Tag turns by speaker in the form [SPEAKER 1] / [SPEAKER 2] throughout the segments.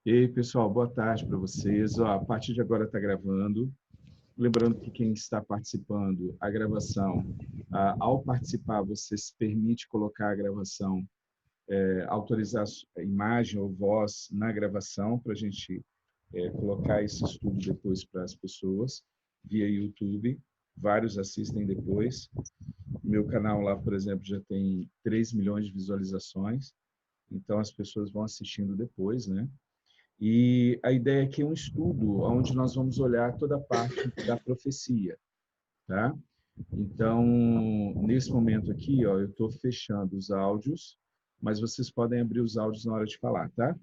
[SPEAKER 1] E aí, pessoal, boa tarde para vocês. Ó, a partir de agora está gravando. Lembrando que quem está participando, a gravação, ao participar, você se permite colocar a gravação, autorizar a imagem ou voz na gravação, para a gente colocar esse estudo depois para as pessoas, via YouTube. Vários assistem depois. Meu canal lá, por exemplo, já tem 3 milhões de visualizações, então as pessoas vão assistindo depois, né? E a ideia aqui é um estudo onde nós vamos olhar toda a parte da profecia, tá? Então, nesse momento aqui, ó, eu estou fechando os áudios, mas vocês podem abrir os áudios na hora de falar, tá?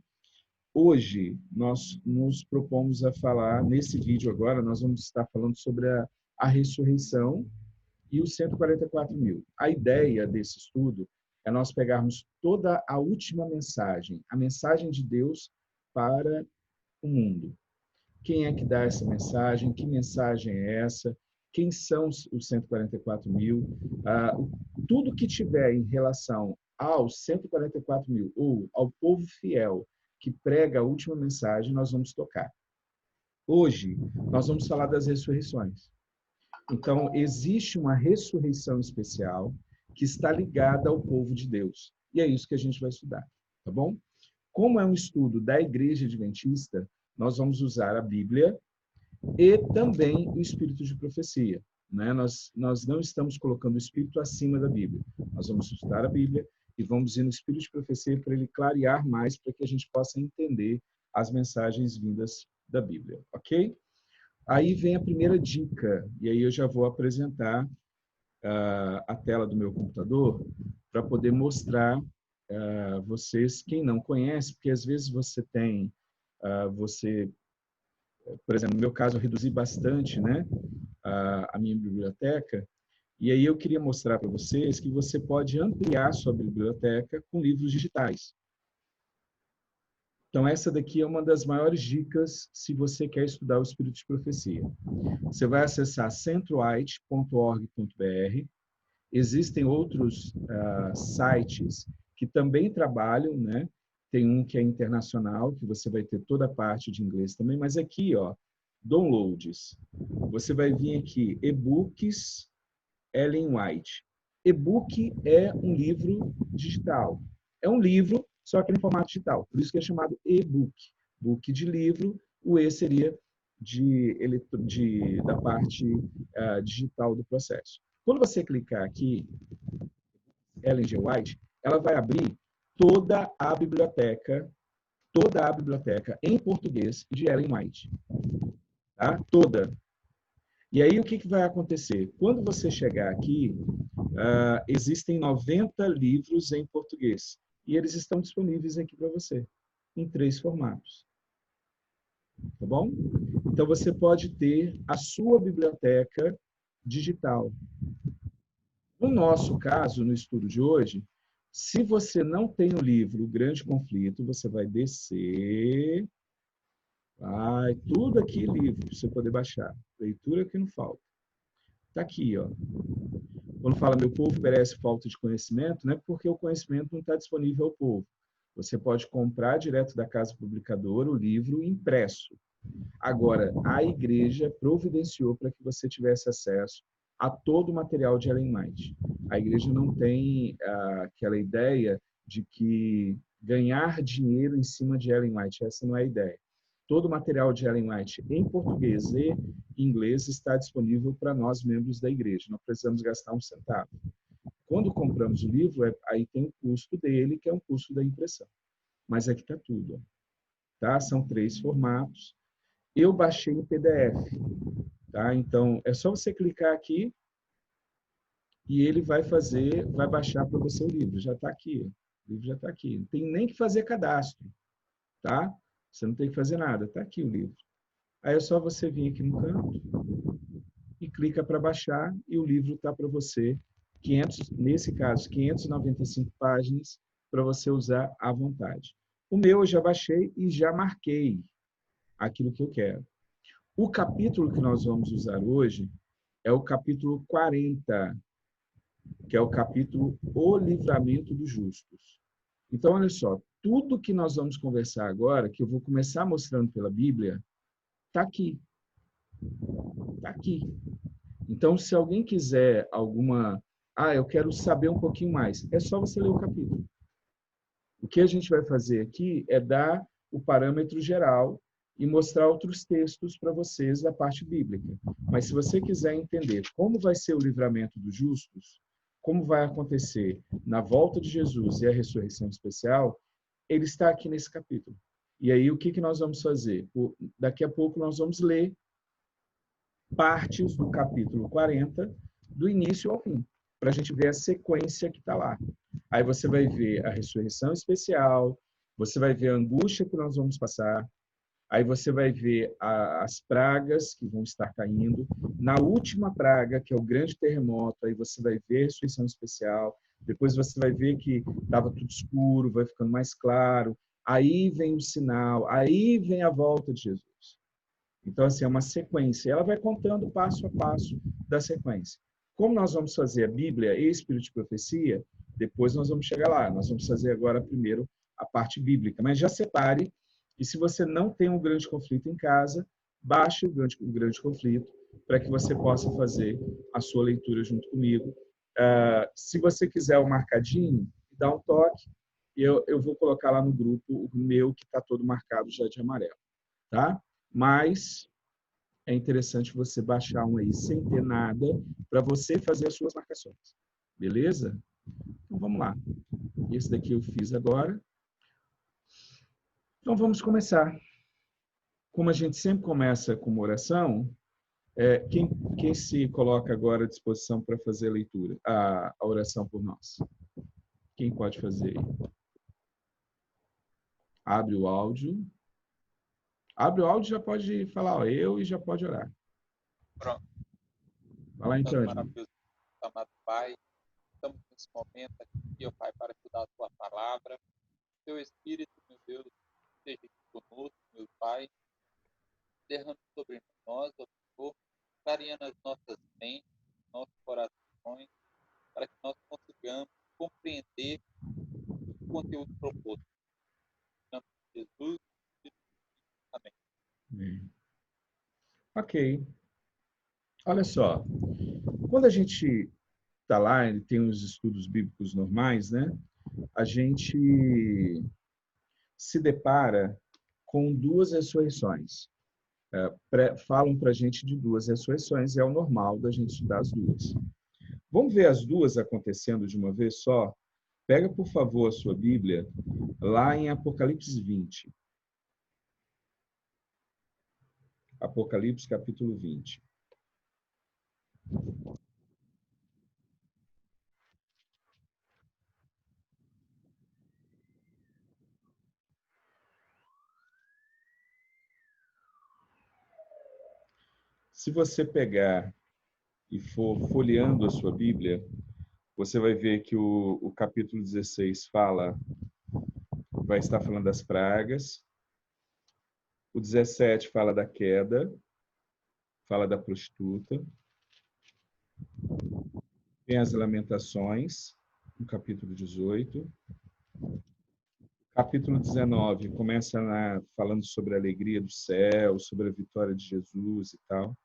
[SPEAKER 1] Hoje, nós nos propomos a falar, nesse vídeo agora, nós vamos estar falando sobre a ressurreição e os 144 mil. A ideia desse estudo é nós pegarmos toda a última mensagem, a mensagem de Deus para o mundo. Quem é que dá essa mensagem? Que mensagem é essa? Quem são os 144 mil? Tudo que tiver em relação aos 144 mil ou ao povo fiel que prega a última mensagem, nós vamos tocar. Hoje, nós vamos falar das ressurreições. Então, existe uma ressurreição especial que está ligada ao povo de Deus. E é isso que a gente vai estudar, tá bom? Como é um estudo da Igreja Adventista, nós vamos usar a Bíblia e também o espírito de profecia, né? Nós não estamos colocando o espírito acima da Bíblia. Nós vamos estudar a Bíblia e vamos ir no espírito de profecia para ele clarear mais, para que a gente possa entender as mensagens vindas da Bíblia, ok? Aí vem a primeira dica, e aí eu já vou apresentar a tela do meu computador para poder mostrar a vocês, quem não conhece, porque às vezes você tem, por exemplo, no meu caso, eu reduzi bastante, né, a minha biblioteca, e aí eu queria mostrar para vocês que você pode ampliar sua biblioteca com livros digitais. Então, essa daqui é uma das maiores dicas se você quer estudar o Espírito de Profecia. Você vai acessar centroite.org.br. Existem outros sites que também trabalham, né? Tem um que é internacional, que você vai ter toda a parte de inglês também, mas aqui, ó, downloads. Você vai vir aqui, e-books Ellen White. E-book é um livro digital. É um livro, só que em formato digital. Por isso que é chamado e-book. Book de livro, o E seria da parte digital do processo. Quando você clicar aqui, Ellen G. White, ela vai abrir toda a biblioteca em português de Ellen White. Tá? Toda. E aí, o que vai acontecer? Quando você chegar aqui, existem 90 livros em português. E eles estão disponíveis aqui para você, em 3 formatos. Tá bom? Então, você pode ter a sua biblioteca digital. No nosso caso, no estudo de hoje, se você não tem o livro O Grande Conflito, você vai descer, tudo aqui livro, para você poder baixar. Leitura que não falta. Está aqui, ó. Quando fala meu povo merece falta de conhecimento, não é porque o conhecimento não está disponível ao povo. Você pode comprar direto da casa publicadora o livro impresso. Agora, a igreja providenciou para que você tivesse acesso a todo o material de Ellen White. A igreja não tem aquela ideia de que ganhar dinheiro em cima de Ellen White. Essa não é a ideia. Todo o material de Ellen White em português e inglês está disponível para nós, membros da igreja. Não precisamos gastar um centavo. Quando compramos o livro, aí tem o custo dele, que é um custo da impressão. Mas aqui está tudo. Ó. Tá? São 3 formatos. Eu baixei em PDF. Tá? Então, é só você clicar aqui e ele vai baixar para você o livro. Já está aqui. O livro já está aqui. Não tem nem que fazer cadastro. Tá? Você não tem que fazer nada. Está aqui o livro. Aí é só você vir aqui no canto e clica para baixar e o livro está para você. Nesse caso, 595 páginas para você usar à vontade. O meu eu já baixei e já marquei aquilo que eu quero. O capítulo que nós vamos usar hoje é o capítulo 40, que é o capítulo O Livramento dos Justos. Então, olha só, tudo que nós vamos conversar agora, que eu vou começar mostrando pela Bíblia, está aqui. Está aqui. Então, se alguém quiser alguma... eu quero saber um pouquinho mais. É só você ler o capítulo. O que a gente vai fazer aqui é dar o parâmetro geral e mostrar outros textos para vocês da parte bíblica. Mas se você quiser entender como vai ser o livramento dos justos, como vai acontecer na volta de Jesus e a ressurreição especial, ele está aqui nesse capítulo. E aí, o que nós vamos fazer? Daqui a pouco nós vamos ler partes do capítulo 40, do início ao fim, para a gente ver a sequência que está lá. Aí você vai ver a ressurreição especial, você vai ver a angústia que nós vamos passar, aí você vai ver as pragas que vão estar caindo. Na última praga, que é o grande terremoto, aí você vai ver a ressurreição especial, depois você vai ver que estava tudo escuro, vai ficando mais claro, aí vem o sinal, aí vem a volta de Jesus. Então, assim, é uma sequência. Ela vai contando passo a passo da sequência. Como nós vamos fazer a Bíblia e Espírito de Profecia, depois nós vamos chegar lá. Nós vamos fazer agora primeiro a parte bíblica. Mas já separe, e se você não tem um grande conflito em casa, baixe o grande conflito para que você possa fazer a sua leitura junto comigo. Se você quiser o marcadinho, dá um toque, e eu vou colocar lá no grupo o meu, que está todo marcado já de amarelo. Tá? Mas é interessante você baixar um aí sem ter nada para você fazer as suas marcações. Beleza? Então vamos lá. Esse daqui eu fiz agora. Então vamos começar. Como a gente sempre começa com uma oração, quem se coloca agora à disposição para fazer a leitura, a oração por nós? Quem pode fazer? Abre o áudio. Abre o áudio, já pode falar eu e já pode orar.
[SPEAKER 2] Pronto.
[SPEAKER 1] Vai lá então,
[SPEAKER 2] maravilhoso, amado Pai, estamos nesse momento aqui, ó Pai, para estudar a Tua palavra. Teu Espírito, meu Deus, esteja aqui conosco, meu Pai, derrame sobre nós, ó Senhor, clareando as nossas mentes, nossos corações, para que nós consigamos compreender o conteúdo proposto. Em nome de Jesus, amém.
[SPEAKER 1] Ok. Olha só, quando a gente está lá, ele tem os estudos bíblicos normais, né? A gente se depara com duas ressurreições. Falam para a gente de duas ressurreições, é o normal da gente estudar as duas. Vamos ver as duas acontecendo de uma vez só? Pega, por favor, a sua Bíblia, lá em Apocalipse 20. Apocalipse, capítulo 20. Se você pegar e for folheando a sua Bíblia, você vai ver que o capítulo 16 vai estar falando das pragas. O 17 fala da queda, fala da prostituta. Tem as lamentações, no capítulo 18. Capítulo 19 começa falando sobre a alegria do céu, sobre a vitória de Jesus e tal.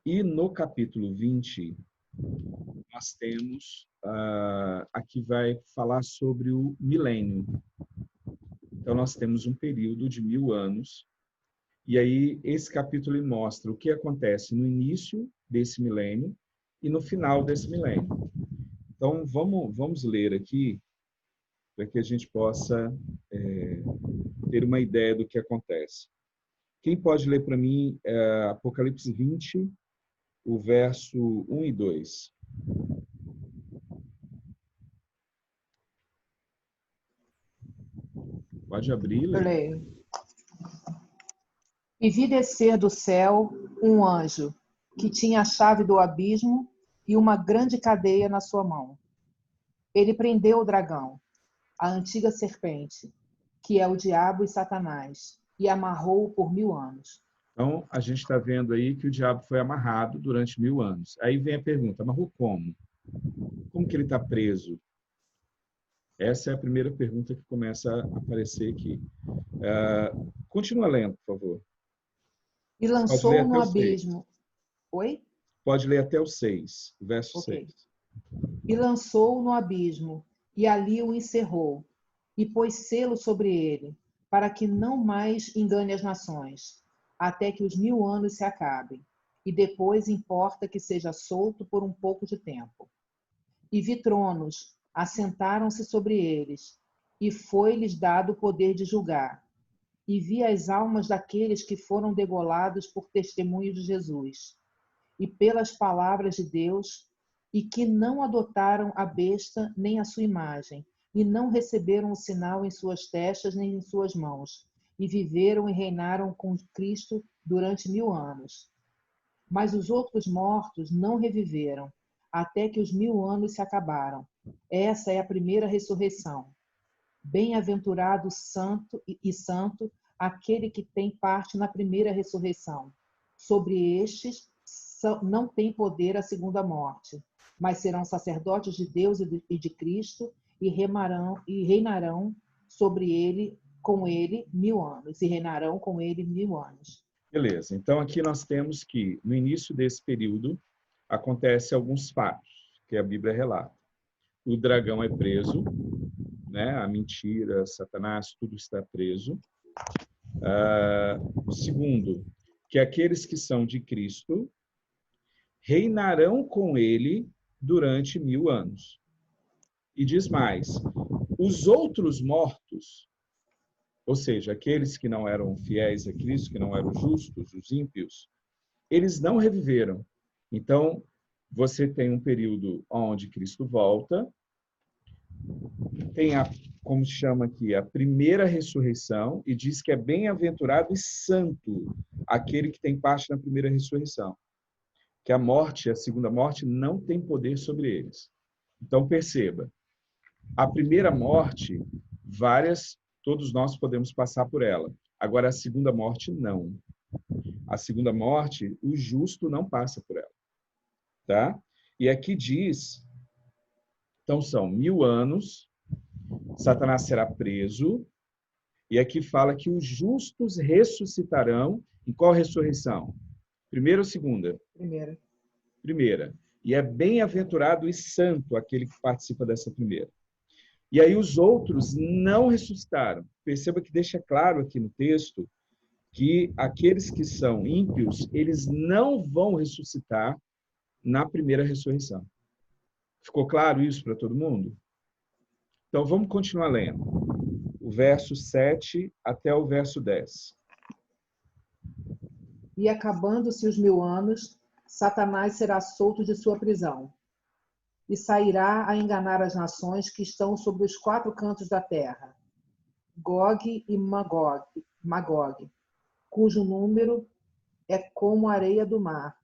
[SPEAKER 1] E no capítulo 20, nós temos aqui vai falar sobre o milênio. Então, nós temos um período de 1000 anos, e aí esse capítulo mostra o que acontece no início desse milênio e no final desse milênio. Então, vamos ler aqui, para que a gente possa ter uma ideia do que acontece. Quem pode ler para mim Apocalipse 20, o verso 1 e 2? Pode abrir,
[SPEAKER 3] Eu
[SPEAKER 1] Lê.
[SPEAKER 3] leio. E vi descer do céu um anjo, que tinha a chave do abismo e uma grande cadeia na sua mão. Ele prendeu o dragão, a antiga serpente, que é o diabo e Satanás, e amarrou-o por 1000 anos.
[SPEAKER 1] Então, a gente está vendo aí que o diabo foi amarrado durante 1000 anos. Aí vem a pergunta, amarrou como? Como que ele está preso? Essa é a primeira pergunta que começa a aparecer aqui. Continua lendo, por favor.
[SPEAKER 3] E
[SPEAKER 1] Pode ler
[SPEAKER 3] lançou
[SPEAKER 1] até
[SPEAKER 3] no
[SPEAKER 1] o 6.
[SPEAKER 3] abismo. Oi?
[SPEAKER 1] Pode ler até o 6, o verso
[SPEAKER 3] Ok.
[SPEAKER 1] 6.
[SPEAKER 3] E lançou no abismo, e ali o encerrou, e pôs selo sobre ele, para que não mais engane as nações, até que os 1000 anos se acabem, e depois importa que seja solto por um pouco de tempo. E vi tronos, assentaram-se sobre eles, e foi-lhes dado o poder de julgar. E vi as almas daqueles que foram degolados por testemunho de Jesus e pelas palavras de Deus, e que não adotaram a besta nem a sua imagem, e não receberam o sinal em suas testas nem em suas mãos, e viveram e reinaram com Cristo durante 1000 anos. Mas os outros mortos não reviveram, até que os 1000 anos se acabaram. Essa é a primeira ressurreição. Bem-aventurado santo e santo aquele que tem parte na primeira ressurreição. Sobre estes não tem poder a segunda morte, mas serão sacerdotes de Deus e de Cristo e reinarão sobre ele, com ele 1000 anos, e reinarão com ele 1000 anos.
[SPEAKER 1] Beleza. Então, aqui nós temos que, no início desse período, acontece alguns fatos que a Bíblia relata. O dragão é preso, né? A mentira, Satanás, tudo está preso. Segundo, que aqueles que são de Cristo reinarão com ele durante 1000 anos. E diz mais, os outros mortos, ou seja, aqueles que não eram fiéis a Cristo, que não eram justos, os ímpios, eles não reviveram. Então, você tem um período onde Cristo volta, tem como se chama aqui, a primeira ressurreição, e diz que é bem-aventurado e santo aquele que tem parte na primeira ressurreição. Que a morte, a segunda morte, não tem poder sobre eles. Então, perceba, a primeira morte, todos nós podemos passar por ela. Agora, a segunda morte, não. A segunda morte, o justo não passa por ela. Tá? E aqui diz, então são 1000 anos, Satanás será preso, e aqui fala que os justos ressuscitarão. Em qual ressurreição? Primeira ou segunda?
[SPEAKER 3] Primeira.
[SPEAKER 1] Primeira. E é bem-aventurado e santo aquele que participa dessa primeira. E aí os outros não ressuscitaram. Perceba que deixa claro aqui no texto que aqueles que são ímpios, eles não vão ressuscitar na primeira ressurreição. Ficou claro isso para todo mundo? Então vamos continuar lendo. O verso 7 até o verso 10.
[SPEAKER 3] E acabando-se os 1000 anos, Satanás será solto de sua prisão e sairá a enganar as nações que estão sobre os 4 cantos da terra, Gog e Magog, cujo número é como a areia do mar,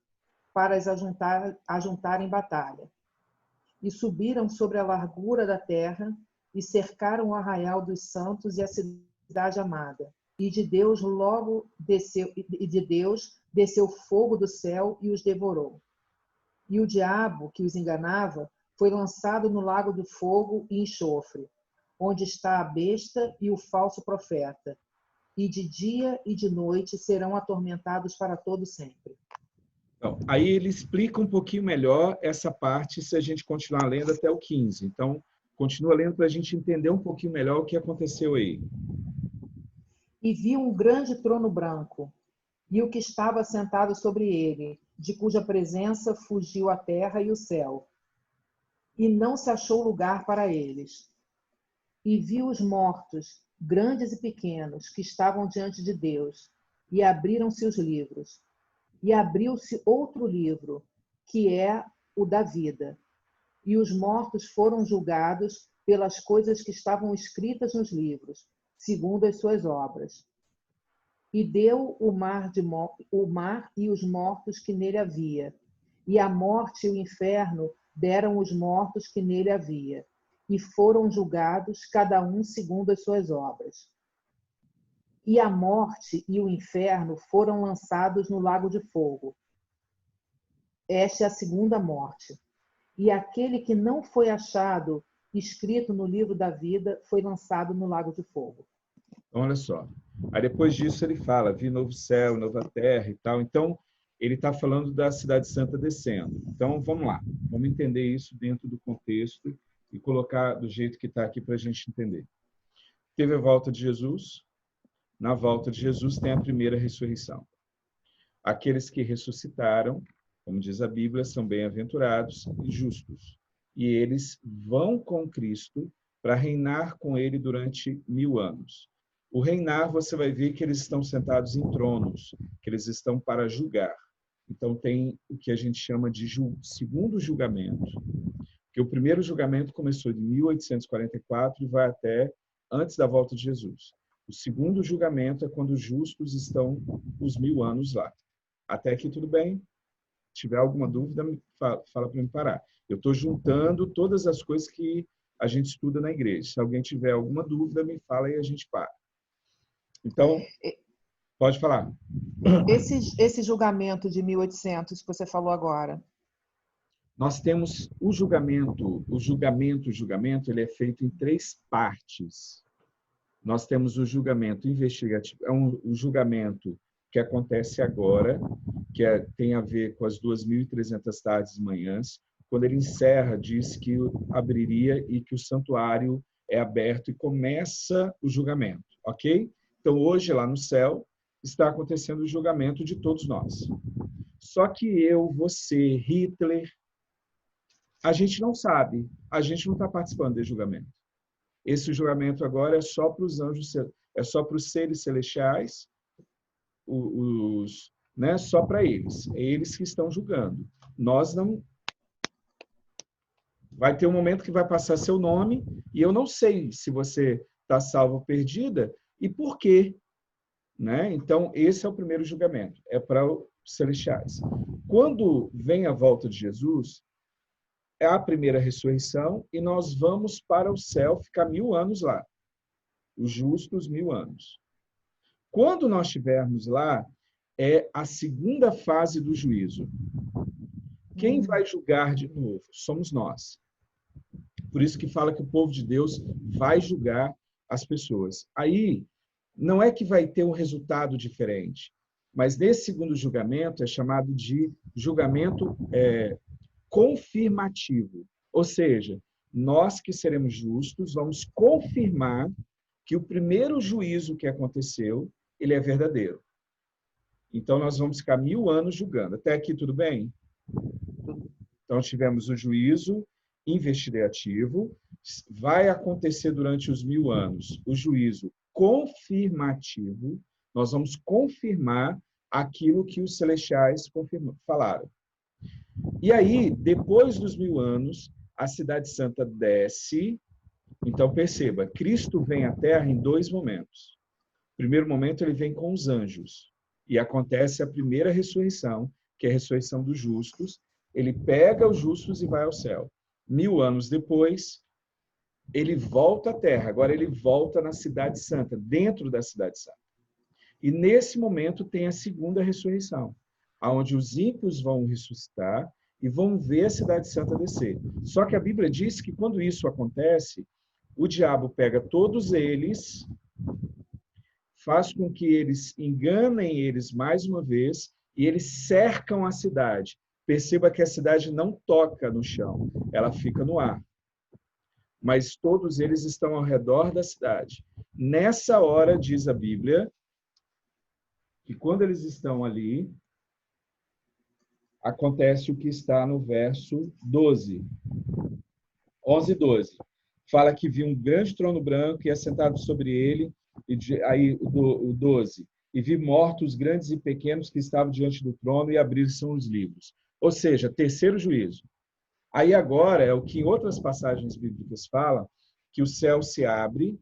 [SPEAKER 3] para as ajuntar em batalha. E subiram sobre a largura da terra e cercaram o arraial dos santos e a cidade amada. E de Deus desceu fogo do céu e os devorou. E o diabo que os enganava foi lançado no lago do fogo e enxofre, onde está a besta e o falso profeta. E de dia e de noite serão atormentados para todo sempre.
[SPEAKER 1] Então, aí ele explica um pouquinho melhor essa parte se a gente continuar lendo até o 15. Então, continua lendo para a gente entender um pouquinho melhor o que aconteceu aí.
[SPEAKER 3] E vi um grande trono branco, e o que estava sentado sobre ele, de cuja presença fugiu a terra e o céu, e não se achou lugar para eles. E vi os mortos, grandes e pequenos, que estavam diante de Deus, e abriram-se os livros. E abriu-se outro livro, que é o da vida. E os mortos foram julgados pelas coisas que estavam escritas nos livros, segundo as suas obras. E deu o mar e os mortos que nele havia. E a morte e o inferno deram os mortos que nele havia. E foram julgados, cada um segundo as suas obras. E a morte e o inferno foram lançados no lago de fogo. Esta é a segunda morte. E aquele que não foi achado escrito no livro da vida, foi lançado no lago de fogo.
[SPEAKER 1] Então, olha só. Aí depois disso ele fala, vi novo céu, nova terra e tal. Então, ele está falando da Cidade Santa descendo. Então, vamos lá. Vamos entender isso dentro do contexto e colocar do jeito que está aqui para a gente entender. Teve a volta de Jesus. Na volta de Jesus tem a primeira ressurreição. Aqueles que ressuscitaram, como diz a Bíblia, são bem-aventurados e justos. E eles vão com Cristo para reinar com ele durante 1000 anos. O reinar, você vai ver que eles estão sentados em tronos, que eles estão para julgar. Então, tem o que a gente chama de segundo julgamento, que o primeiro julgamento começou de 1844 e vai até antes da volta de Jesus. O segundo julgamento é quando os justos estão os 1000 anos lá. Até aqui tudo bem? Se tiver alguma dúvida, fala para me parar. Eu estou juntando todas as coisas que a gente estuda na igreja. Se alguém tiver alguma dúvida, me fala e a gente para. Então, pode falar.
[SPEAKER 3] Esse julgamento de 1800 que você falou agora.
[SPEAKER 1] Nós temos o julgamento, ele é feito em 3 partes. Nós temos o julgamento investigativo, é um julgamento que acontece agora, que tem a ver com as 2.300 tardes e manhãs. Quando ele encerra, diz que abriria e que o santuário é aberto e começa o julgamento, ok? Então, hoje, lá no céu, está acontecendo o julgamento de todos nós. Só que eu, você, Hitler, a gente não sabe, a gente não está participando desse julgamento. Esse julgamento agora é só para os anjos, é só para os seres celestiais, né? Só para eles. É eles que estão julgando. Nós não. Vai ter um momento que vai passar seu nome e eu não sei se você está salvo ou perdida e por quê. Né? Então, esse é o primeiro julgamento. É para os celestiais. Quando vem a volta de Jesus, é a primeira ressurreição e nós vamos para o céu ficar 1000 anos lá. Os justos, 1000 anos. Quando nós estivermos lá, é a segunda fase do juízo. Quem vai julgar de novo? Somos nós. Por isso que fala que o povo de Deus vai julgar as pessoas. Aí, não é que vai ter um resultado diferente, mas nesse segundo julgamento é chamado de julgamento confirmativo. Ou seja, nós que seremos justos vamos confirmar que o primeiro juízo que aconteceu, ele é verdadeiro. Então, nós vamos ficar 1000 anos julgando. Até aqui, tudo bem? Então, tivemos o juízo investigativo. Vai acontecer durante os 1000 anos o juízo confirmativo. Nós vamos confirmar aquilo que os celestiais falaram. E aí, depois dos 1000 anos, a Cidade Santa desce. Então, perceba, Cristo vem à Terra em 2 momentos. No primeiro momento, ele vem com os anjos. E acontece a primeira ressurreição, que é a ressurreição dos justos. Ele pega os justos e vai ao céu. 1000 anos depois, ele volta à Terra. Agora ele volta na Cidade Santa, dentro da Cidade Santa. E nesse momento tem a segunda ressurreição, onde os ímpios vão ressuscitar e vão ver a Cidade Santa descer. Só que a Bíblia diz que quando isso acontece, o diabo pega todos eles, faz com que eles enganem eles mais uma vez e eles cercam a cidade. Perceba que a cidade não toca no chão, ela fica no ar. Mas todos eles estão ao redor da cidade. Nessa hora, diz a Bíblia, que quando eles estão ali, acontece o que está no verso 12. 11 e 12. Fala que viu um grande trono branco e assentado sobre ele, e aí o 12. E vi mortos grandes e pequenos que estavam diante do trono e abriram-se os livros. Ou seja, terceiro juízo. Aí agora é o que em outras passagens bíblicas fala, que o céu se abre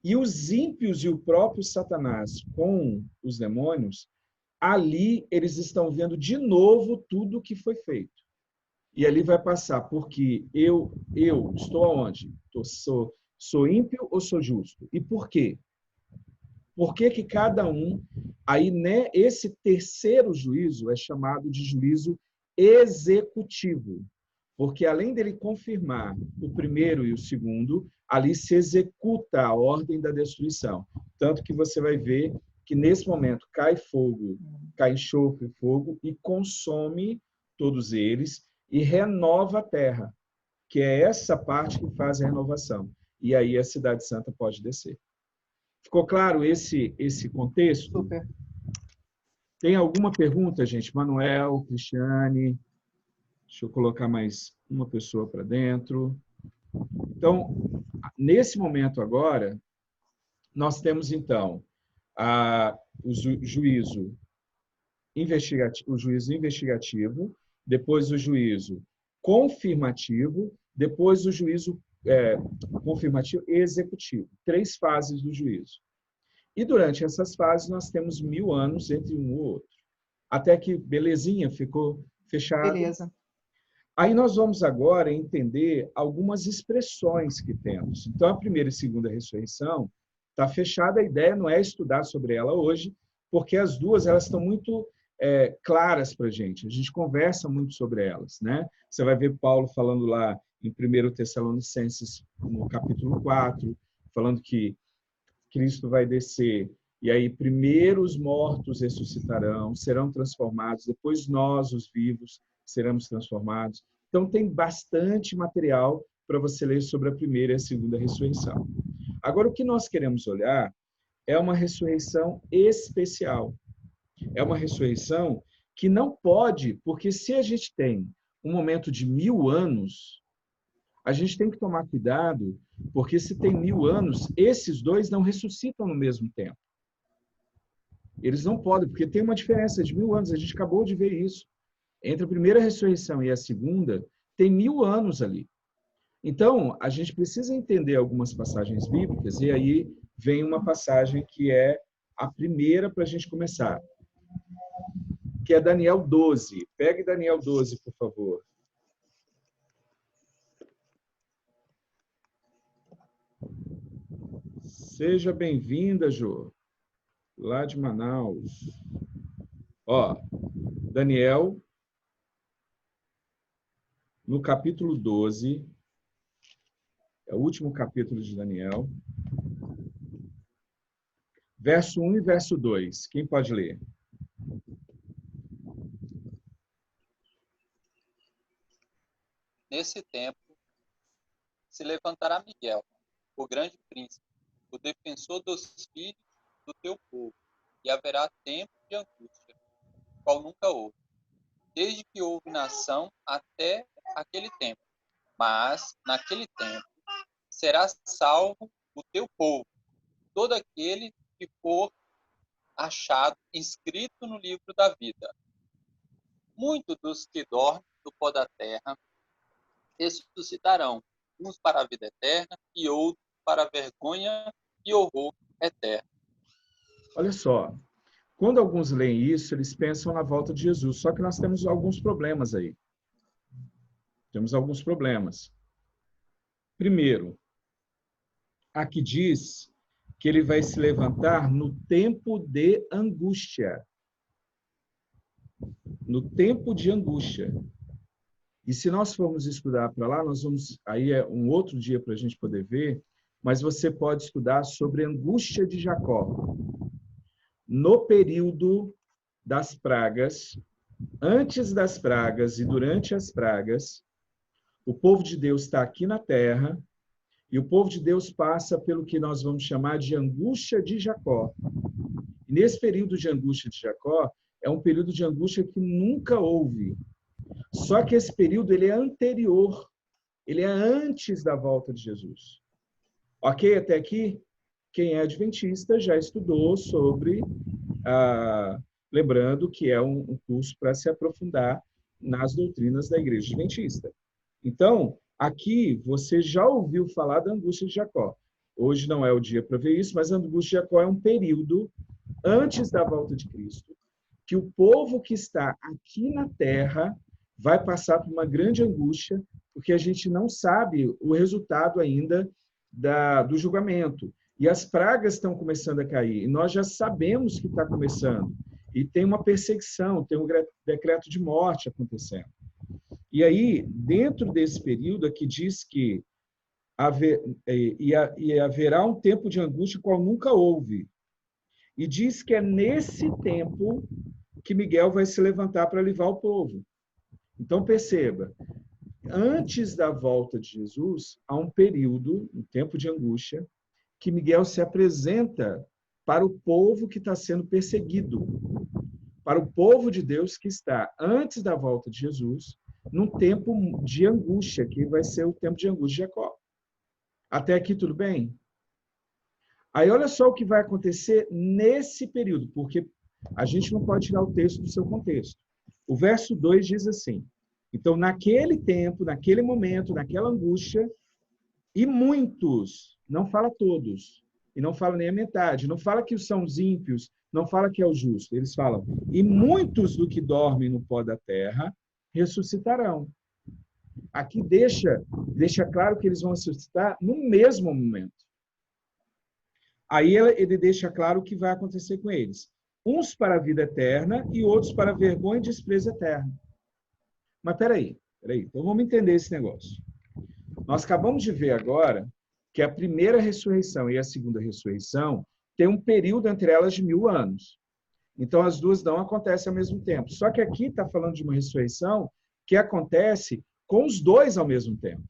[SPEAKER 1] e os ímpios e o próprio Satanás com os demônios, ali eles estão vendo de novo tudo o que foi feito. E ali vai passar, porque eu estou aonde? Sou ímpio ou sou justo? E por quê? Por que que cada um... Aí, né, esse terceiro juízo é chamado de juízo executivo. porque além dele confirmar o primeiro e o segundo, ali se executa a ordem da destruição. Tanto que você vai ver que nesse momento cai fogo, cai enxofre, fogo, e consome todos eles e renova a terra, que é essa parte que faz a renovação. E aí a Cidade Santa pode descer. Ficou claro esse contexto?
[SPEAKER 3] Super.
[SPEAKER 1] Tem alguma pergunta, gente? Manuel, Cristiane? Deixa eu colocar mais uma pessoa para dentro. Então, nesse momento agora, nós temos, então, o juízo investigativo, depois o juízo confirmativo, depois o juízo confirmativo e executivo. 3 fases do juízo. E durante essas fases, nós temos 1000 anos entre um e outro. Até que, belezinha, ficou fechado.
[SPEAKER 3] Beleza.
[SPEAKER 1] Aí nós vamos agora entender algumas expressões que temos. Então, a primeira e segunda ressurreição está fechada. A ideia não é estudar sobre ela hoje, porque as duas elas estão muito claras para a gente. A gente conversa muito sobre elas, né? Você vai ver Paulo falando lá em 1 Tessalonicenses, no capítulo 4, falando que Cristo vai descer, e aí primeiro os mortos ressuscitarão, serão transformados, depois nós, os vivos, seremos transformados. Então, tem bastante material para você ler sobre a primeira e a segunda ressurreição. Agora, o que nós queremos olhar é uma ressurreição especial. É uma ressurreição que não pode, porque se a gente tem um momento de 1000 anos, a gente tem que tomar cuidado, porque se tem 1000 anos, esses dois não ressuscitam no mesmo tempo. Eles não podem, porque tem uma diferença de 1000 anos, a gente acabou de ver isso. Entre a primeira ressurreição e a segunda, tem 1000 anos ali. Então, a gente precisa entender algumas passagens bíblicas, e aí vem uma passagem que é a primeira para a gente começar, que é Daniel 12. Pegue Daniel 12, por favor. Seja bem-vinda, Jô, lá de Manaus. Ó, Daniel, no capítulo 12, é o último capítulo de Daniel, verso 1 e verso 2. Quem pode ler?
[SPEAKER 2] Nesse tempo se levantará Miguel, o grande príncipe, o defensor dos filhos do teu povo, e haverá tempo de angústia, qual nunca houve, desde que houve nação até aquele tempo. Mas, naquele tempo, será salvo o teu povo, todo aquele que for achado inscrito no livro da vida. Muitos dos que dormem no pó da terra ressuscitarão, uns para a vida eterna e outros para a vergonha e horror eterno.
[SPEAKER 1] Olha só, quando alguns leem isso, eles pensam na volta de Jesus, só que nós temos alguns problemas aí. Temos alguns problemas. Primeiro, aqui diz que ele vai se levantar no tempo de angústia. No tempo de angústia. E se nós formos estudar para lá, nós vamos... Aí é um outro dia para a gente poder ver, mas você pode estudar sobre a angústia de Jacó. No período das pragas, antes das pragas e durante as pragas, o povo de Deus está aqui na terra e o povo de Deus passa pelo que nós vamos chamar de angústia de Jacó. E nesse período de angústia de Jacó, é um período de angústia que nunca houve. Só que esse período ele é anterior, ele é antes da volta de Jesus. Ok até aqui? Quem é adventista já estudou sobre, lembrando que é um curso para se aprofundar nas doutrinas da Igreja Adventista. Então, aqui você já ouviu falar da angústia de Jacó. Hoje não é o dia para ver isso, mas a angústia de Jacó é um período antes da volta de Cristo, que o povo que está aqui na terra vai passar por uma grande angústia, porque a gente não sabe o resultado ainda do julgamento. E as pragas estão começando a cair, e nós já sabemos que está começando. E tem uma perseguição, tem um decreto de morte acontecendo. E aí, dentro desse período, aqui diz que haverá um tempo de angústia qual nunca houve. E diz que é nesse tempo que Miguel vai se levantar para livrar o povo. Então, perceba, antes da volta de Jesus, há um período, um tempo de angústia, que Miguel se apresenta para o povo que está sendo perseguido, para o povo de Deus que está, antes da volta de Jesus, num tempo de angústia, que vai ser o tempo de angústia de Jacó. Até aqui tudo bem? Aí olha só o que vai acontecer nesse período, porque a gente não pode tirar o texto do seu contexto. O verso 2 diz assim: então, naquele tempo, naquele momento, naquela angústia, e muitos, não fala todos, e não fala nem a metade, não fala que são os ímpios, não fala que é o justo, eles falam, e muitos do que dormem no pó da terra ressuscitarão. Aqui deixa claro que eles vão ressuscitar no mesmo momento. Aí ele deixa claro o que vai acontecer com eles. Uns para a vida eterna e outros para a vergonha e desprezo eterno. Mas peraí. Então vamos entender esse negócio. Nós acabamos de ver agora que a primeira ressurreição e a segunda ressurreição tem um período entre elas de 1000 anos. Então as duas não acontecem ao mesmo tempo. Só que aqui está falando de uma ressurreição que acontece com os dois ao mesmo tempo.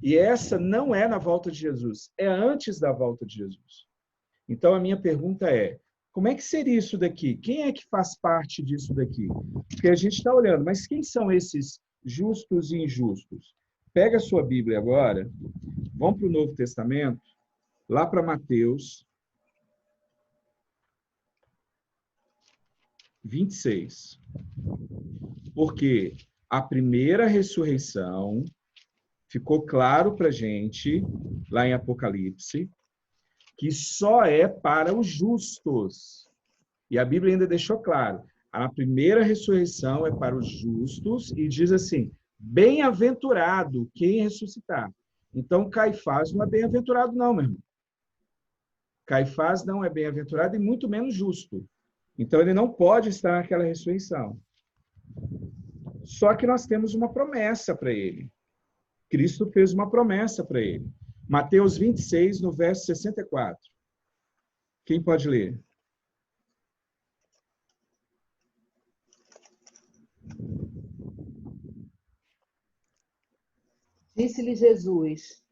[SPEAKER 1] E essa não é na volta de Jesus, é antes da volta de Jesus. Então, a minha pergunta é, como é que seria isso daqui? Quem é que faz parte disso daqui? Porque a gente está olhando, mas quem são esses justos e injustos? Pega a sua Bíblia agora, vamos para o Novo Testamento, lá para Mateus 26. Porque a primeira ressurreição ficou claro para a gente, lá em Apocalipse, que só é para os justos. E a Bíblia ainda deixou claro, a primeira ressurreição é para os justos, e diz assim, bem-aventurado quem ressuscitar. Então, Caifás não é bem-aventurado não, meu irmão. Caifás não é bem-aventurado e muito menos justo. Então, ele não pode estar naquela ressurreição. Só que nós temos uma promessa para ele. Cristo fez uma promessa para ele. Mateus 26, no verso 64. Quem pode ler?
[SPEAKER 3] Disse-lhe Jesus,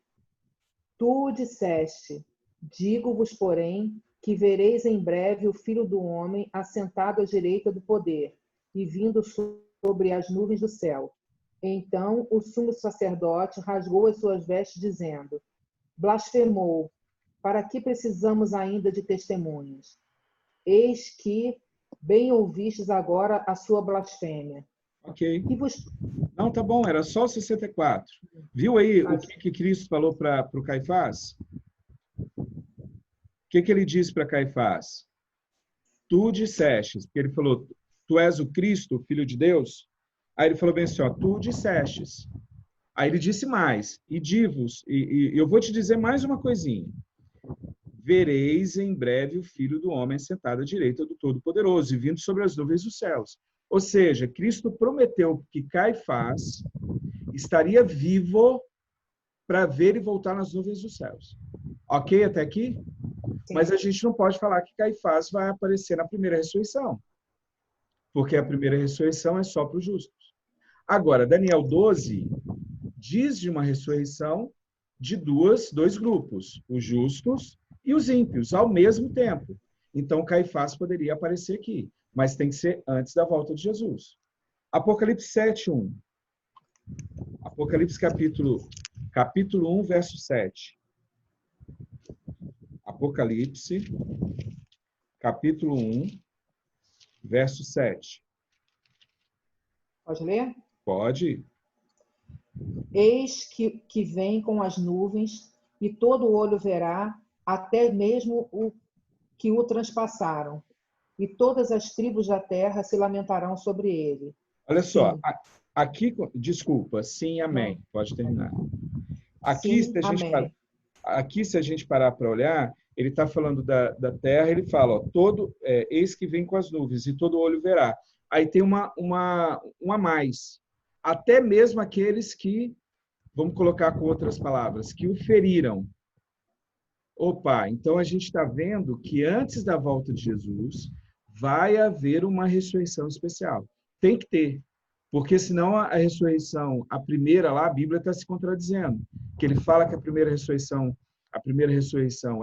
[SPEAKER 3] tu o disseste, digo-vos, porém, que vereis em breve o Filho do Homem assentado à direita do poder e vindo sobre as nuvens do céu. Então o sumo sacerdote rasgou as suas vestes, dizendo, blasfemou, para que precisamos ainda de testemunhas? Eis que bem ouvistes agora a sua blasfêmia.
[SPEAKER 1] Ok.
[SPEAKER 3] E vos...
[SPEAKER 1] Não, tá bom, era só o 64. Viu aí o que Cristo falou para o Caifás? O que ele disse para Caifás? Tu dissestes, porque ele falou, tu és o Cristo, Filho de Deus? Aí ele falou bem assim, ó, tu dissestes. Aí ele disse mais, e divos, e eu vou te dizer mais uma coisinha. Vereis em breve o Filho do Homem sentado à direita do Todo-Poderoso e vindo sobre as nuvens dos céus. Ou seja, Cristo prometeu que Caifás estaria vivo para ver e voltar nas nuvens dos céus. Ok até aqui? Sim. Mas a gente não pode falar que Caifás vai aparecer na primeira ressurreição. Porque a primeira ressurreição é só para os justos. Agora, Daniel 12 diz de uma ressurreição de dois grupos, os justos e os ímpios, ao mesmo tempo. Então, Caifás poderia aparecer aqui, mas tem que ser antes da volta de Jesus. Apocalipse 7:1. Apocalipse capítulo 1, verso 7. Apocalipse, capítulo 1, verso 7.
[SPEAKER 3] Pode ler?
[SPEAKER 1] Pode.
[SPEAKER 3] Eis que vem com as nuvens, e todo olho verá, até mesmo o que o transpassaram, e todas as tribos da terra se lamentarão sobre ele.
[SPEAKER 1] Olha só, aqui, desculpa, sim, amém. Não. Pode terminar. Aqui, sim, se a gente parar para olhar, ele está falando da terra, ele fala, ó, eis que vem com as nuvens, e todo olho verá. Aí tem uma a mais. até mesmo aqueles que, vamos colocar com outras palavras, que o feriram. Opa, então a gente está vendo que antes da volta de Jesus vai haver uma ressurreição especial. Tem que ter, porque senão a ressurreição, a primeira lá, a Bíblia está se contradizendo, que ele fala que a primeira ressurreição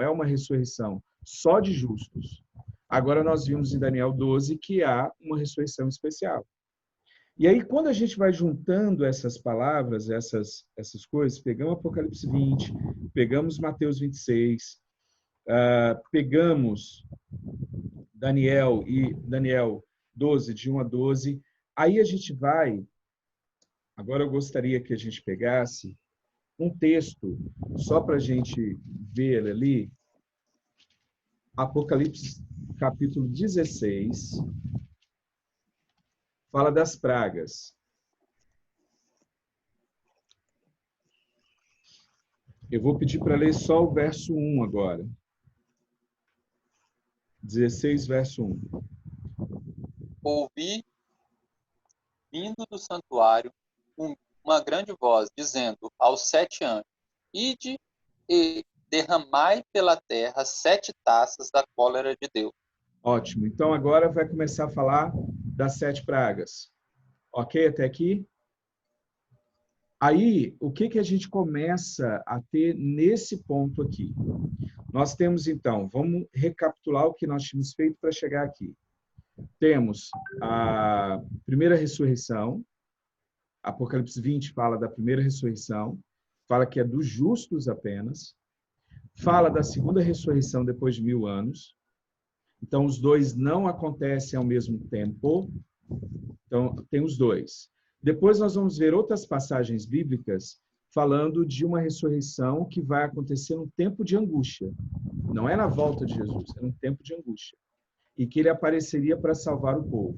[SPEAKER 1] é uma ressurreição só de justos. Agora nós vimos em Daniel 12 que há uma ressurreição especial. E aí, quando a gente vai juntando essas palavras, essas coisas, pegamos Apocalipse 20, pegamos Mateus 26, pegamos Daniel 12, de 1 a 12, aí a gente vai... Agora eu gostaria que a gente pegasse um texto, só para a gente ver ali, Apocalipse capítulo 16, fala das pragas. Eu vou pedir para ler só o verso 1 agora. 16, verso 1.
[SPEAKER 2] Ouvi, vindo do santuário, uma grande voz, dizendo aos 7 anjos: Ide e derramai pela terra 7 taças da cólera de Deus.
[SPEAKER 1] Ótimo. Então, agora vai começar a falar das 7 pragas. Ok até aqui? Aí, o que a gente começa a ter nesse ponto aqui? Nós temos, então, vamos recapitular o que nós tínhamos feito para chegar aqui. Temos a primeira ressurreição, Apocalipse 20 fala da primeira ressurreição, fala que é dos justos apenas, fala da segunda ressurreição depois de 1000 anos, então os dois não acontecem ao mesmo tempo, então tem os dois. Depois nós vamos ver outras passagens bíblicas falando de uma ressurreição que vai acontecer num tempo de angústia. Não é na volta de Jesus, é num tempo de angústia. E que ele apareceria para salvar o povo.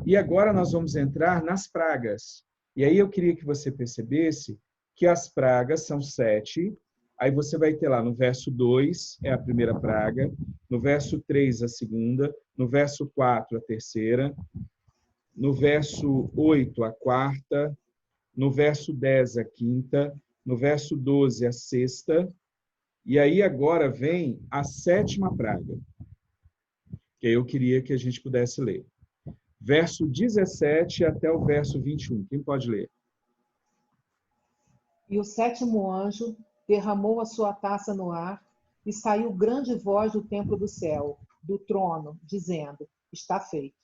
[SPEAKER 1] E agora nós vamos entrar nas pragas. E aí eu queria que você percebesse que as pragas são 7. Aí você vai ter lá no verso 2 é a primeira praga, no verso 3 a segunda, no verso 4 a terceira, no verso 8 a quarta, no verso 10 a quinta, no verso 12 a sexta, e aí agora vem a 7ª praga, que eu queria que a gente pudesse ler. Verso 17 até o verso 21. Quem pode ler?
[SPEAKER 3] E o 7º anjo derramou a sua taça no ar, e saiu grande voz do templo do céu, do trono, dizendo: Está feito.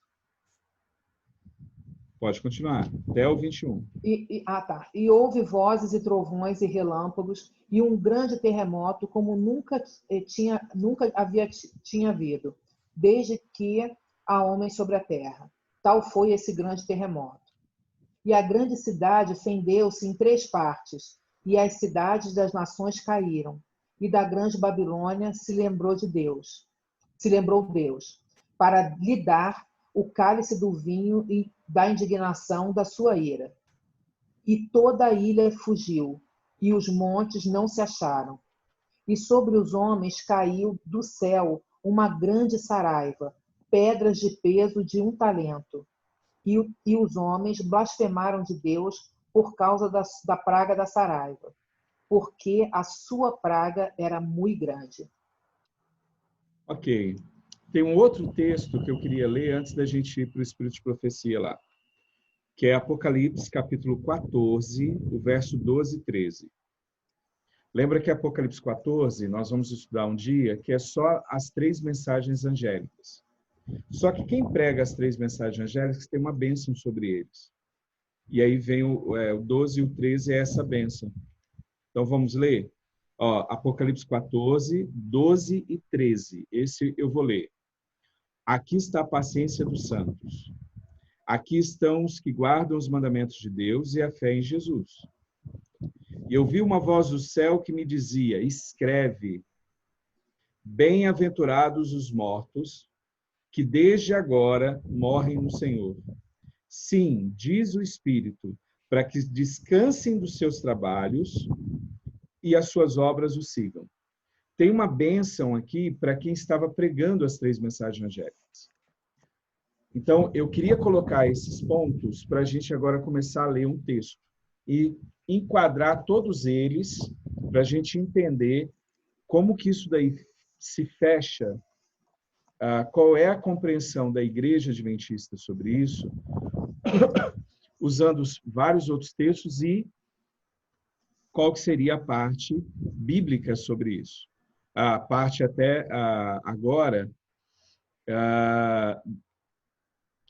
[SPEAKER 1] Pode continuar, até o 21.
[SPEAKER 3] E houve vozes e trovões e relâmpagos, e um grande terremoto, como nunca tinha havido, desde que há homens sobre a terra. Tal foi esse grande terremoto. E a grande cidade fendeu-se em 3 partes, e as cidades das nações caíram. E da grande Babilônia se lembrou Deus, para lhe dar o cálice do vinho e da indignação da sua ira. E toda a ilha fugiu, e os montes não se acharam. E sobre os homens caiu do céu uma grande saraiva, pedras de peso de 1 talento. E os homens blasfemaram de Deus por causa da praga da saraiva, porque a sua praga era muito grande.
[SPEAKER 1] Ok. Tem um outro texto que eu queria ler antes da gente ir para o Espírito de Profecia lá, que é Apocalipse, capítulo 14, o verso 12 e 13. Lembra que Apocalipse 14, nós vamos estudar um dia, que é só as 3 mensagens angélicas. Só que quem prega as 3 mensagens angélicas tem uma bênção sobre eles. E aí vem o 12 e o 13 é essa bênção. Então vamos ler? Apocalipse 14, 12 e 13. Esse eu vou ler. Aqui está a paciência dos santos. Aqui estão os que guardam os mandamentos de Deus e a fé em Jesus. E eu vi uma voz do céu que me dizia: escreve, bem-aventurados os mortos, que desde agora morrem no Senhor. Sim, diz o Espírito, para que descansem dos seus trabalhos e as suas obras o sigam. Tem uma bênção aqui para quem estava pregando as 3 mensagens angélicas. Então, eu queria colocar esses pontos para a gente agora começar a ler um texto e enquadrar todos eles para a gente entender como que isso daí se fecha, qual é a compreensão da Igreja Adventista sobre isso, usando vários outros textos e qual que seria a parte bíblica sobre isso. A parte até agora,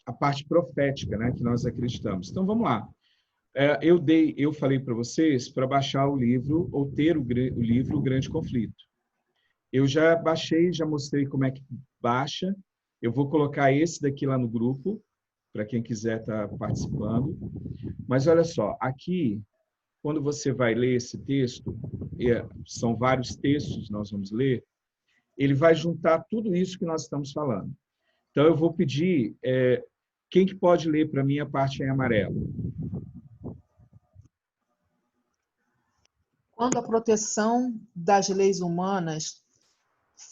[SPEAKER 1] a parte profética, né, que nós acreditamos. Então, vamos lá. Eu falei para vocês para baixar o livro ou ter o livro O Grande Conflito. Eu já baixei, já mostrei como é que baixa. Eu vou colocar esse daqui lá no grupo, para quem quiser estar participando. Mas olha só, aqui, quando você vai ler esse texto, são vários textos nós vamos ler, ele vai juntar tudo isso que nós estamos falando. Então, eu vou pedir, quem que pode ler para mim a parte em amarelo?
[SPEAKER 3] Quando a proteção das leis humanas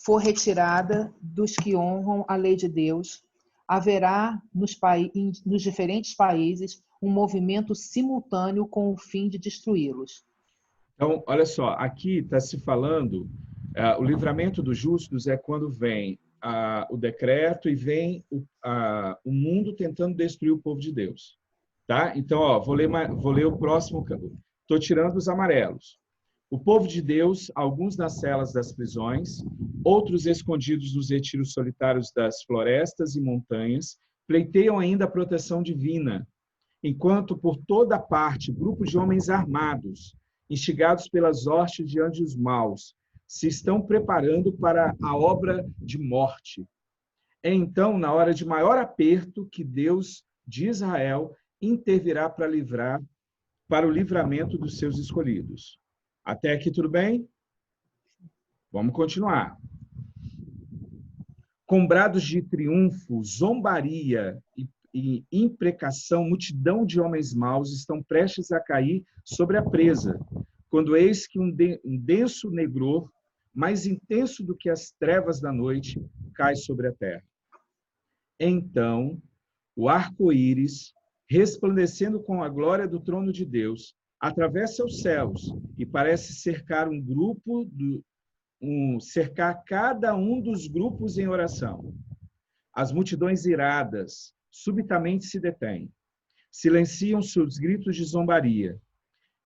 [SPEAKER 3] for retirada dos que honram a lei de Deus, haverá nos diferentes países um movimento simultâneo com o fim de destruí-los.
[SPEAKER 1] Então, olha só, aqui está se falando, o livramento dos justos é quando vem o decreto e vem o mundo tentando destruir o povo de Deus. Tá? Então, vou ler o próximo. Estou tirando os amarelos. O povo de Deus, alguns nas celas das prisões, outros escondidos nos retiros solitários das florestas e montanhas, pleiteiam ainda a proteção divina, enquanto por toda parte grupos de homens armados, instigados pelas hostes de anjos maus, se estão preparando para a obra de morte. É então, na hora de maior aperto, que Deus de Israel intervirá para o livramento dos seus escolhidos. Até aqui tudo bem? Vamos continuar. Com brados de triunfo, zombaria e imprecação, multidão de homens maus estão prestes a cair sobre a presa, quando eis que um denso negror, mais intenso do que as trevas da noite, cai sobre a terra. Então, o arco-íris, resplandecendo com a glória do trono de Deus, atravessa os céus e parece cercar cercar cada um dos grupos em oração. As multidões iradas subitamente se detêm, silenciam seus gritos de zombaria.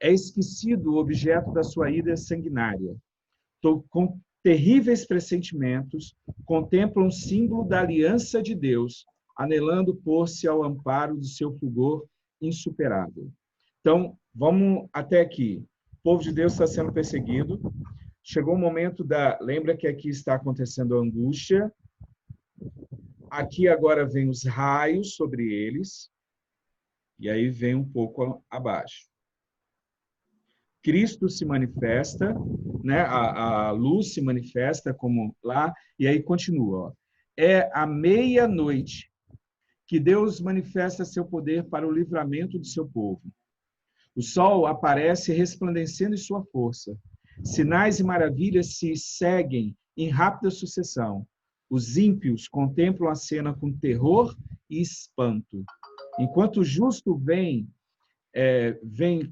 [SPEAKER 1] É esquecido o objeto da sua ira sanguinária. Com terríveis pressentimentos, contemplam o símbolo da aliança de Deus, anelando pôr-se ao amparo de seu fulgor insuperável. Então, vamos até aqui. O povo de Deus está sendo perseguido. Chegou o momento Lembra que aqui está acontecendo a angústia. Aqui agora vem os raios sobre eles. E aí vem um pouco abaixo. Cristo se manifesta, né? A luz se manifesta como lá, e aí continua. Ó. É à meia-noite que Deus manifesta seu poder para o livramento de seu povo. O sol aparece resplandecendo em sua força. Sinais e maravilhas se seguem em rápida sucessão. Os ímpios contemplam a cena com terror e espanto. Enquanto o justo vem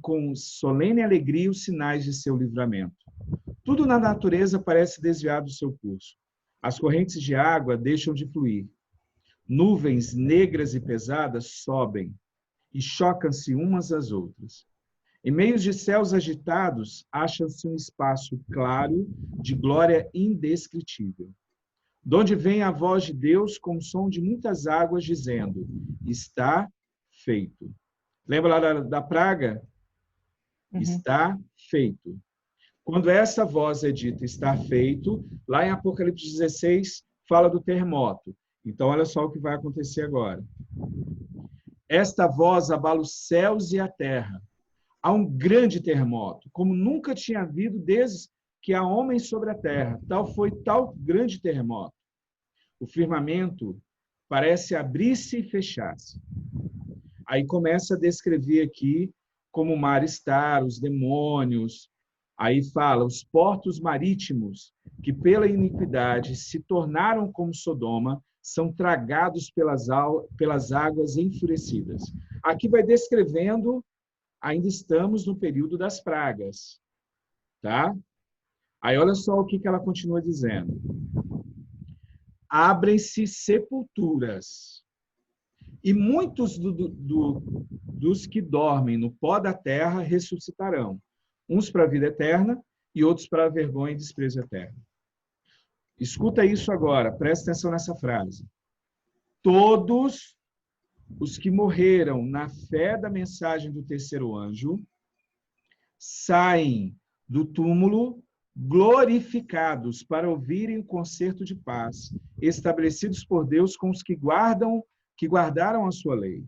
[SPEAKER 1] com solene alegria os sinais de seu livramento. Tudo na natureza parece desviar do seu curso. As correntes de água deixam de fluir. Nuvens negras e pesadas sobem e chocam-se umas às outras. Em meio de céus agitados, acha-se um espaço claro de glória indescritível, de onde vem a voz de Deus como som de muitas águas, dizendo: está feito. Lembra lá da praga? Uhum. Está feito. Quando essa voz é dita, está feito, lá em Apocalipse 16, fala do terremoto. Então, olha só o que vai acontecer agora. Esta voz abala os céus e a terra. Há um grande terremoto, como nunca tinha havido desde que há homens sobre a terra. Tal grande terremoto. O firmamento parece abrir-se e fechar-se. Aí começa a descrever aqui como o mar está, os demônios. Aí fala, os portos marítimos, que pela iniquidade se tornaram como Sodoma, são tragados pelas águas enfurecidas. Aqui vai descrevendo, ainda estamos no período das pragas. Tá? Aí olha só o que ela continua dizendo. Abrem-se sepulturas, e muitos dos que dormem no pó da terra ressuscitarão, uns para a vida eterna e outros para a vergonha e desprezo eterno. Escuta isso agora, presta atenção nessa frase. Todos os que morreram na fé da mensagem do terceiro anjo saem do túmulo glorificados para ouvirem o concerto de paz, estabelecidos por Deus com os que guardaram a sua lei.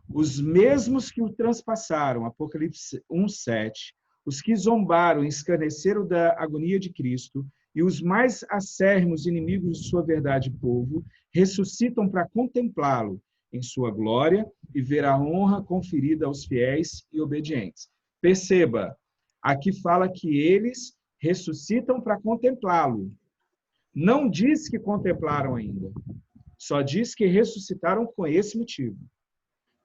[SPEAKER 1] Os mesmos que o transpassaram, Apocalipse 1:7, os que zombaram e escarneceram da agonia de Cristo, e os mais acérrimos inimigos de sua verdade povo, ressuscitam para contemplá-lo em sua glória e ver a honra conferida aos fiéis e obedientes. Perceba, aqui fala que eles ressuscitam para contemplá-lo. Não diz que contemplaram ainda. Só diz que ressuscitaram com esse motivo.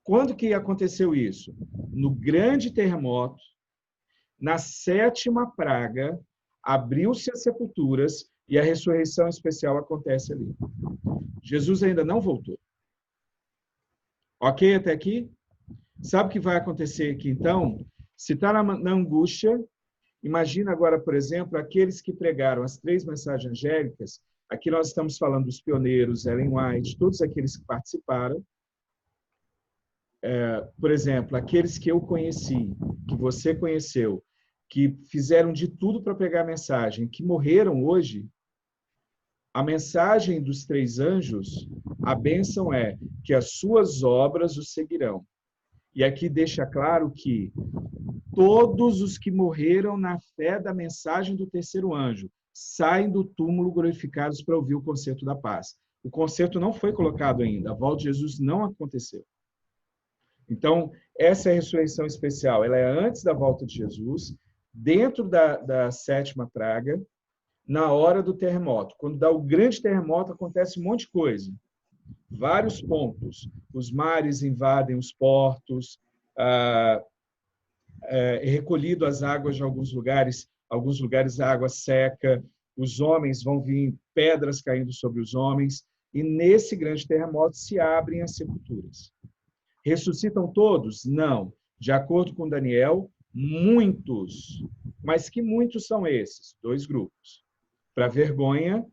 [SPEAKER 1] Quando que aconteceu isso? No grande terremoto, na 7ª praga, abriu-se as sepulturas e a ressurreição especial acontece ali. Jesus ainda não voltou. Ok até aqui? Sabe o que vai acontecer aqui, então? Se está na angústia, imagina agora, por exemplo, aqueles que pregaram as 3 mensagens angélicas. Aqui nós estamos falando dos pioneiros, Ellen White, todos aqueles que participaram. Por exemplo, aqueles que eu conheci, que você conheceu, que fizeram de tudo para pregar a mensagem, que morreram hoje, a mensagem dos 3 anjos, a bênção é que as suas obras o seguirão. E aqui deixa claro que todos os que morreram na fé da mensagem do terceiro anjo saem do túmulo glorificados para ouvir o concerto da paz. O concerto não foi colocado ainda, a volta de Jesus não aconteceu. Então, essa é a ressurreição especial, ela é antes da volta de Jesus, dentro da 7ª praga, na hora do terremoto. Quando dá o grande terremoto, acontece um monte de coisa. Vários pontos. Os mares invadem os portos, é recolhido as águas de alguns lugares a água seca, os homens vão vir pedras caindo sobre os homens, e nesse grande terremoto se abrem as sepulturas. Ressuscitam todos? Não. De acordo com Daniel, muitos. Mas que muitos são esses? 2 grupos. Para vergonha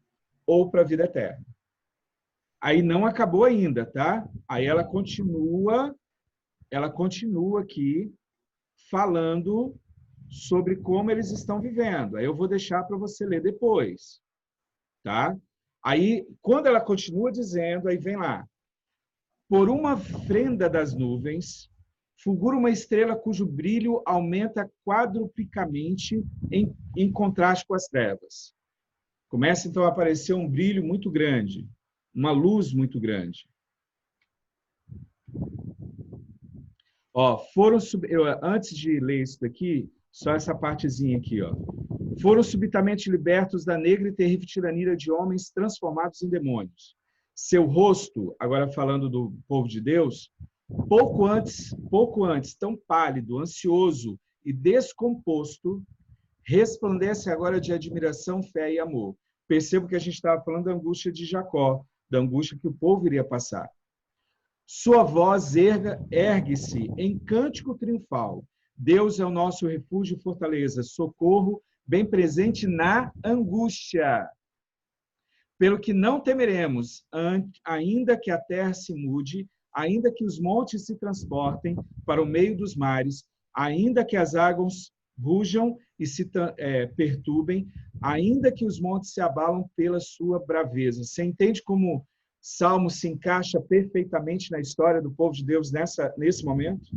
[SPEAKER 1] ou para a vida eterna. Aí não acabou ainda, tá? Aí ela continua aqui falando sobre como eles estão vivendo. Aí eu vou deixar para você ler depois, tá? Aí, quando ela continua dizendo, aí vem lá. Por uma fenda das nuvens, fulgura uma estrela cujo brilho aumenta quadruplicamente em contraste com as trevas. Começa, então, a aparecer um brilho muito grande, uma luz muito grande. Ó, antes de ler isso daqui, só essa partezinha aqui, ó. Foram subitamente libertos da negra e terrível tirania de homens transformados em demônios. Seu rosto, agora falando do povo de Deus, pouco antes, tão pálido, ansioso e descomposto, resplandece agora de admiração, fé e amor. Percebo que a gente estava falando da angústia de Jacó, da angústia que o povo iria passar. Sua voz ergue-se em cântico triunfal. Deus é o nosso refúgio e fortaleza, socorro bem presente na angústia. Pelo que não temeremos, ainda que a terra se mude, ainda que os montes se transportem para o meio dos mares, ainda que as águas rujam e se perturbem, ainda que os montes se abalam pela sua braveza. Você entende como Salmo se encaixa perfeitamente na história do povo de Deus nesse momento?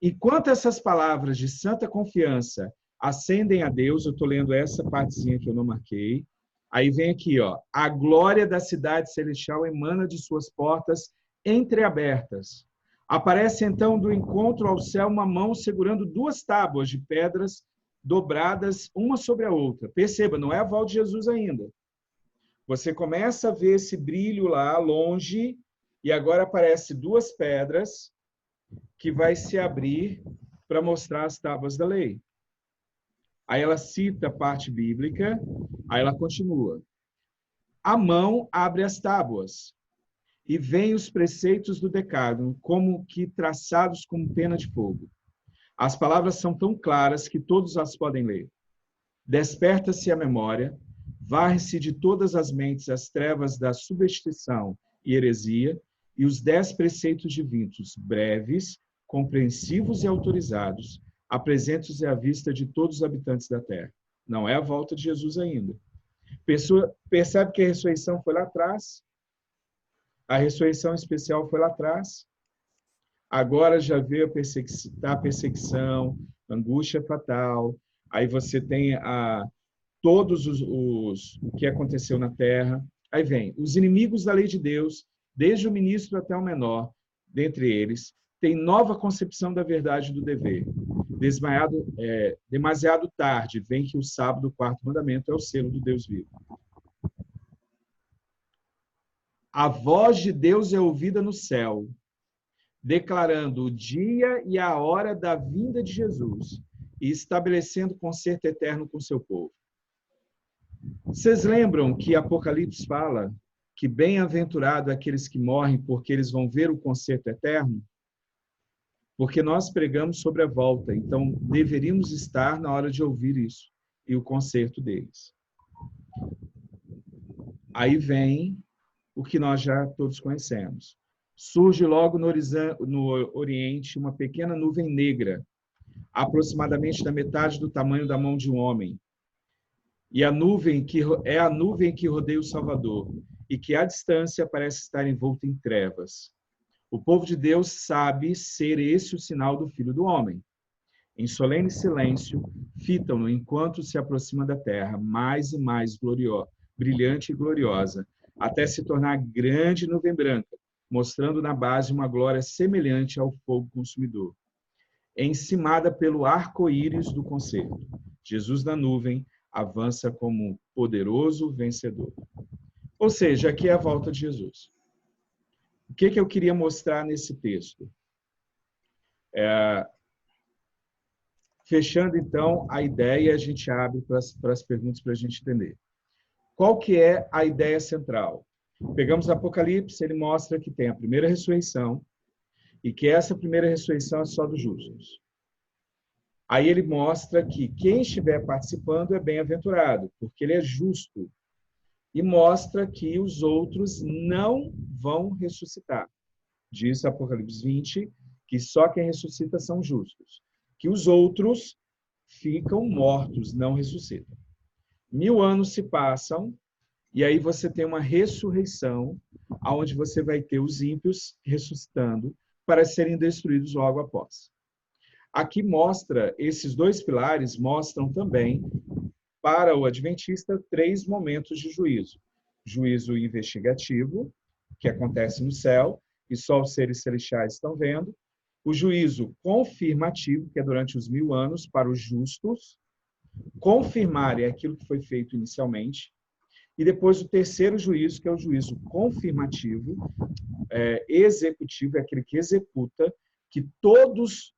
[SPEAKER 1] E quanto essas palavras de santa confiança ascendem a Deus, eu estou lendo essa partezinha que eu não marquei, aí vem aqui, ó, a glória da cidade celestial emana de suas portas entreabertas. Aparece então do encontro ao céu uma mão segurando 2 tábuas de pedras dobradas uma sobre a outra. Perceba, não é a volta de Jesus ainda. Você começa a ver esse brilho lá longe e agora aparece duas pedras que vai se abrir para mostrar as tábuas da lei. Aí ela cita a parte bíblica, aí ela continua. A mão abre as tábuas e vem os preceitos do decálogo, como que traçados com pena de fogo. As palavras são tão claras que todos as podem ler. Desperta-se a memória, varre-se de todas as mentes as trevas da superstição e heresia, e os 10 preceitos divinos, breves, compreensivos e autorizados, apresentos à vista de todos os habitantes da terra. Não é a volta de Jesus ainda. Percebe que a ressurreição foi lá atrás? A ressurreição especial foi lá atrás. Agora já veio a perseguição, a angústia fatal. Aí você tem todos o que aconteceu na terra. Aí vem os inimigos da lei de Deus, desde o ministro até o menor, dentre eles, tem nova concepção da verdade e do dever. Demasiado tarde vem que o sábado, o quarto mandamento, é o selo do Deus vivo. A voz de Deus é ouvida no céu, declarando o dia e a hora da vinda de Jesus e estabelecendo concerto eterno com seu povo. Vocês lembram que Apocalipse fala que bem-aventurado aqueles que morrem porque eles vão ver o concerto eterno? Porque nós pregamos sobre a volta, então deveríamos estar na hora de ouvir isso e o concerto deles. Aí vem o que nós já todos conhecemos. Surge logo no Oriente uma pequena nuvem negra, aproximadamente da metade do tamanho da mão de um homem. E a nuvem que rodeia o Salvador, e que à distância parece estar envolta em trevas. O povo de Deus sabe ser esse o sinal do Filho do Homem. Em solene silêncio, fitam-no enquanto se aproxima da terra, mais e mais brilhante e gloriosa, até se tornar grande nuvem branca, mostrando na base uma glória semelhante ao fogo consumidor. Encimada pelo arco-íris do concerto, Jesus na nuvem avança como poderoso vencedor. Ou seja, aqui é a volta de Jesus. O que eu queria mostrar nesse texto? Fechando, então, a ideia, a gente abre para as perguntas para a gente entender. Qual que é a ideia central? Pegamos Apocalipse, ele mostra que tem a primeira ressurreição e que essa primeira ressurreição é só dos justos. Aí ele mostra que quem estiver participando é bem-aventurado, porque ele é justo. E mostra que os outros não vão ressuscitar. Diz Apocalipse 20, que só quem ressuscita são justos. Que os outros ficam mortos, não ressuscitam. 1000 anos se passam, e aí você tem uma ressurreição, onde você vai ter os ímpios ressuscitando para serem destruídos logo após. Aqui mostra, esses dois pilares mostram também, para o adventista, 3 momentos de juízo. Juízo investigativo, que acontece no céu, e só os seres celestiais estão vendo. O juízo confirmativo, que é durante os 1000 anos, para os justos. Confirmar é aquilo que foi feito inicialmente. E depois o terceiro juízo, que é o juízo confirmativo, executivo, é aquele que executa, que todos,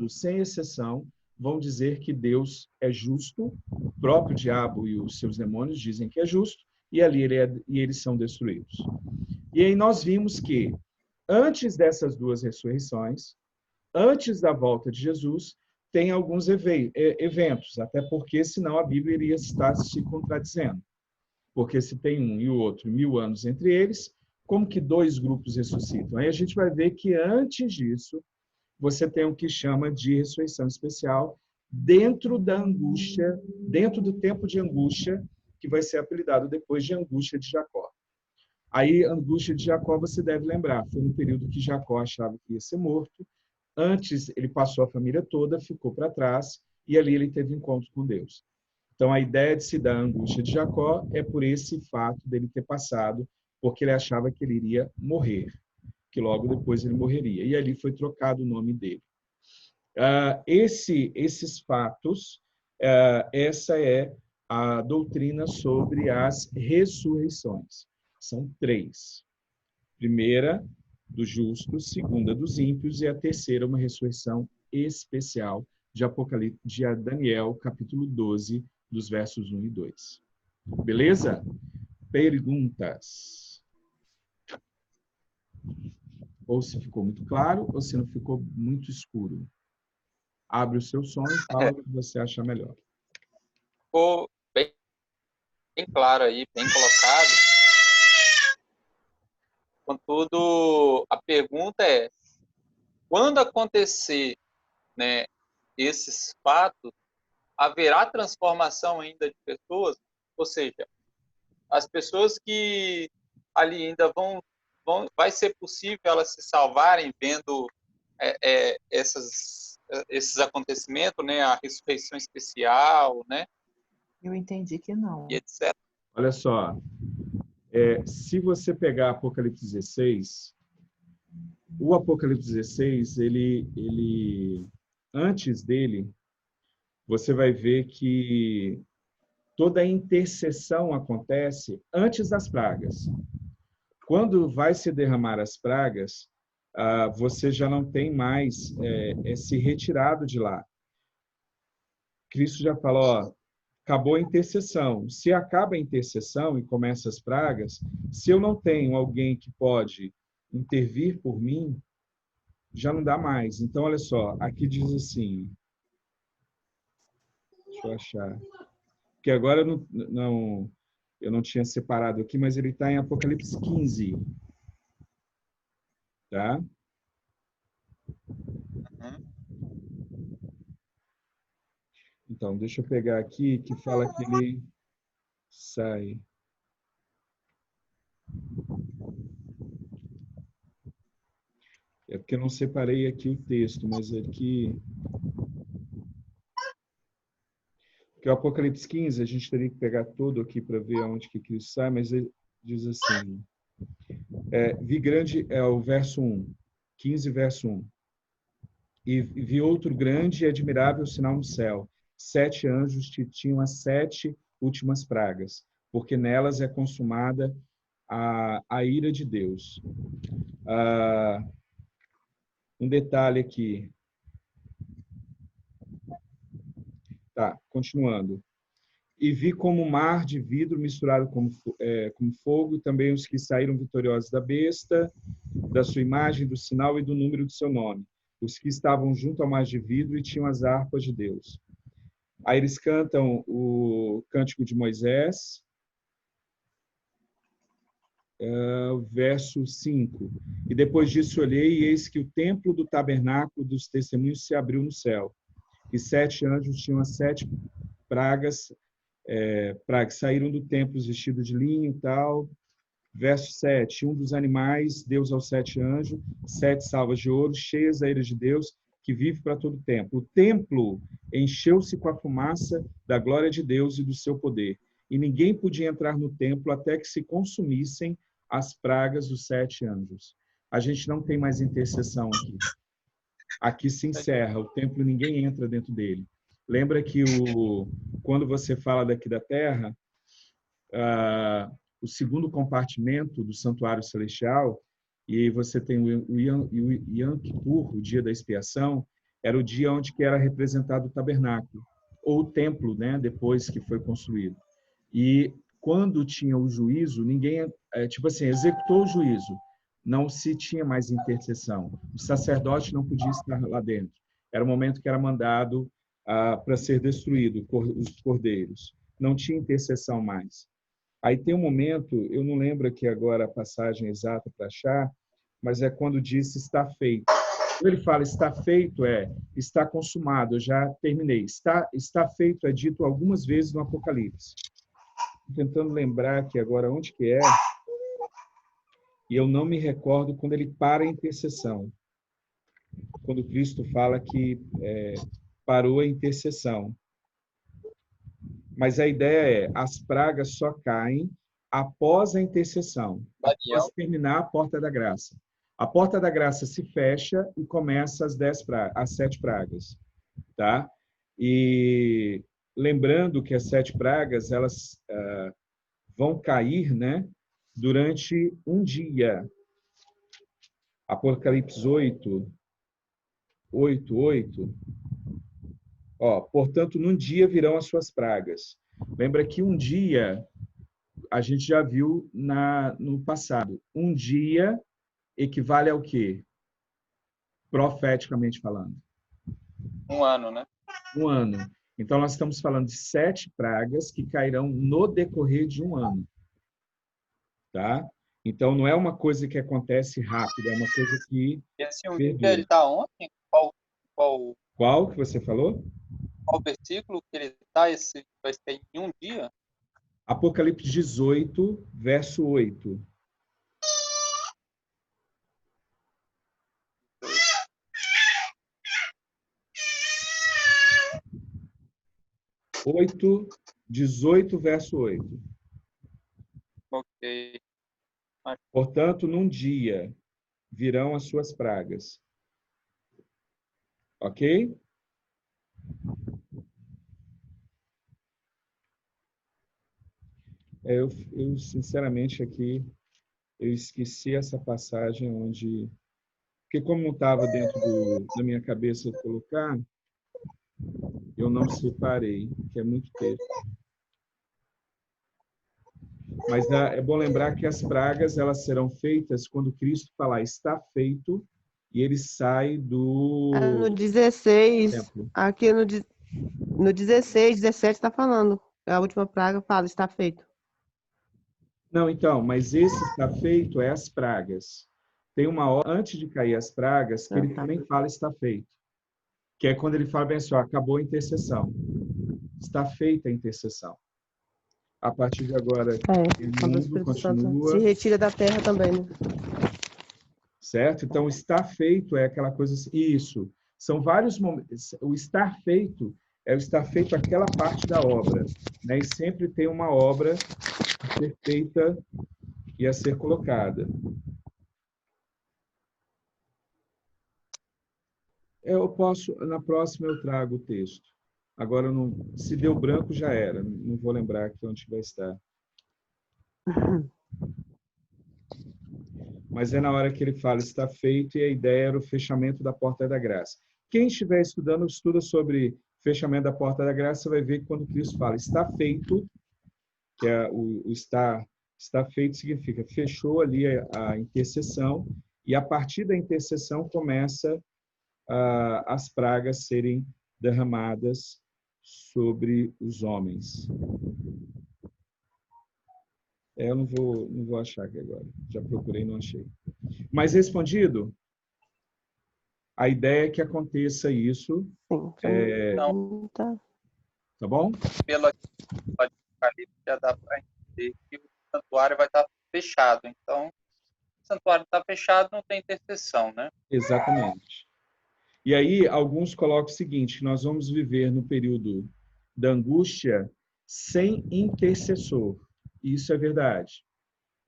[SPEAKER 1] sem exceção, vão dizer que Deus é justo, o próprio diabo e os seus demônios dizem que é justo, e ali eles são destruídos. E aí nós vimos que, antes dessas duas ressurreições, antes da volta de Jesus, tem alguns eventos, até porque senão a Bíblia iria estar se contradizendo. Porque se tem um e o outro, 1000 anos entre eles, como que 2 grupos ressuscitam? Aí a gente vai ver que antes disso, você tem o que chama de ressurreição especial dentro da angústia, dentro do tempo de angústia, que vai ser apelidado depois de angústia de Jacó. Aí, a angústia de Jacó, você deve lembrar, foi no período que Jacó achava que ia ser morto. Antes, ele passou a família toda, ficou para trás, e ali ele teve encontro com Deus. Então, a ideia de se dar a angústia de Jacó é por esse fato dele ter passado, porque ele achava que ele iria morrer, que logo depois ele morreria. E ali foi trocado o nome dele. Esses fatos, essa é a doutrina sobre as ressurreições. São 3. Primeira, dos justos, segunda, dos ímpios, e a terceira, uma ressurreição especial de Apocalipse, de Daniel, capítulo 12, dos versos 1 e 2. Beleza? Perguntas? Ou se ficou muito claro, ou se não ficou muito escuro. Abre o seu som e fala o que você acha melhor.
[SPEAKER 2] Ficou bem claro aí, bem colocado. Contudo, a pergunta é, quando acontecer, né, esses fatos, haverá transformação ainda de pessoas? Ou seja, as pessoas que ali ainda vai ser possível elas se salvarem vendo esses acontecimentos, né, a ressurreição especial, né,
[SPEAKER 3] Eu entendi que não.
[SPEAKER 2] e etc.
[SPEAKER 1] Olha só, se você pegar Apocalipse 16, o Apocalipse 16, antes dele, você vai ver que toda a intercessão acontece antes das pragas. Quando vai se derramar as pragas, você já não tem mais se retirado de lá. Cristo já falou, ó, acabou a intercessão. Se acaba a intercessão e começa as pragas, se eu não tenho alguém que pode intervir por mim, já não dá mais. Então, olha só, aqui diz assim, deixa eu achar, que agora eu não tinha separado aqui, mas ele está em Apocalipse 15, tá? Então, deixa eu pegar aqui, que fala que ele sai. É porque eu não separei aqui o texto, mas aqui... Porque o Apocalipse 15, a gente teria que pegar todo aqui para ver aonde que Cristo sai, mas ele diz assim... vi grande, é o verso 1, 15, verso 1. E vi outro grande e admirável sinal no céu. 7 anjos que tinham as 7 últimas pragas, porque nelas é consumada a ira de Deus. Um detalhe aqui. Tá, continuando. E vi como um mar de vidro misturado com fogo, e também os que saíram vitoriosos da besta, da sua imagem, do sinal e do número do seu nome. Os que estavam junto ao mar de vidro e tinham as harpas de Deus. Aí eles cantam o Cântico de Moisés, verso 5. E depois disso olhei, e eis que o templo do tabernáculo dos testemunhos se abriu no céu. E 7 anjos tinham as 7 pragas saíram do templo vestidos de linho e tal. Verso 7. Um dos animais, Deus aos 7 anjos, 7 salvas de ouro, cheias da ira de Deus, que vive para todo o templo. O templo encheu-se com a fumaça da glória de Deus e do seu poder. E ninguém podia entrar no templo até que se consumissem as pragas dos 7 anjos. A gente não tem mais intercessão aqui. Aqui se encerra. O templo, ninguém entra dentro dele. Lembra que quando você fala daqui da Terra, o segundo compartimento do santuário celestial, e você tem o Yom Kippur, o dia da expiação, era o dia onde que era representado o tabernáculo, ou o templo, né, depois que foi construído. E quando tinha o juízo, ninguém, executou o juízo, não se tinha mais intercessão. O sacerdote não podia estar lá dentro. Era o momento que era mandado para ser destruído os cordeiros. Não tinha intercessão mais. Aí tem um momento, eu não lembro aqui agora a passagem exata para achar, mas é quando diz está feito. Quando ele fala está feito, está consumado, eu já terminei. Está feito é dito algumas vezes no Apocalipse. Estou tentando lembrar aqui agora onde que é, e eu não me recordo quando ele para a intercessão. Quando Cristo fala que parou a intercessão. Mas a ideia as pragas só caem após a intercessão, após terminar a porta da graça. A porta da graça se fecha e começa as 7 pragas, tá? E lembrando que as 7 pragas, elas vão cair, né, durante um dia. Apocalipse 8:8. Portanto, num dia virão as suas pragas. Lembra que um dia, a gente já viu no passado, um dia equivale ao quê? Profeticamente falando.
[SPEAKER 2] Um ano, né?
[SPEAKER 1] Um ano. Então, nós estamos falando de 7 pragas que cairão no decorrer de um ano. Tá? Então, não é uma coisa que acontece rápido, é uma coisa que
[SPEAKER 2] Esse um dia,
[SPEAKER 1] perdura.
[SPEAKER 2] ele está ontem?
[SPEAKER 1] Qual que você falou?
[SPEAKER 2] Qual versículo que ele está? Esse vai ser em um dia?
[SPEAKER 1] Apocalipse 18, verso 8. 18, verso 8.
[SPEAKER 2] Ok.
[SPEAKER 1] Portanto, num dia virão as suas pragas. Ok? Eu sinceramente, aqui, eu esqueci essa passagem onde... Porque como não estava dentro da minha cabeça colocar, eu não separei, que é muito texto. Mas é bom lembrar que as pragas, elas serão feitas quando Cristo falar está feito, e ele sai do
[SPEAKER 4] No 16,
[SPEAKER 1] templo.
[SPEAKER 4] aqui no 16, 17 está falando. A última praga fala, está feito.
[SPEAKER 1] Não, então, mas esse está feito é as pragas. Tem uma hora antes de cair as pragas que ele
[SPEAKER 4] Tá.
[SPEAKER 1] também fala está feito. Que é quando ele fala bem assim, acabou a intercessão. Está feita a intercessão. A partir de agora, o
[SPEAKER 4] Quando o
[SPEAKER 1] mundo
[SPEAKER 4] Espírito Santo
[SPEAKER 1] continua,
[SPEAKER 4] se retira da terra também, né?
[SPEAKER 1] certo? Então, está feito é aquela coisa assim, isso. São vários momentos. O estar feito é o estar feito aquela parte da obra, né? E sempre tem uma obra a ser feita e a ser colocada. Eu posso, na próxima eu trago o texto. Agora, não, se deu branco, já era. Não vou lembrar aqui onde vai estar. Mas é na hora que ele fala, está feito, e a ideia era o fechamento da porta da graça. Quem estiver estudando, estuda sobre fechamento da porta da graça, vai ver que quando Cristo fala, está feito, que é o está feito significa fechou ali a intercessão, e a partir da intercessão começa as pragas serem derramadas sobre os homens. Eu não vou achar aqui agora. Já procurei e não achei. Mas respondido, a ideia é que aconteça isso.
[SPEAKER 4] Sim,
[SPEAKER 2] Não,
[SPEAKER 1] Tá bom?
[SPEAKER 2] pelo Apocalipse já dá para entender que o santuário vai estar fechado. Então, o santuário está fechado, não tem intercessão, né?
[SPEAKER 1] Exatamente. E aí, alguns colocam o seguinte, nós vamos viver no período da angústia sem intercessor. Isso é verdade.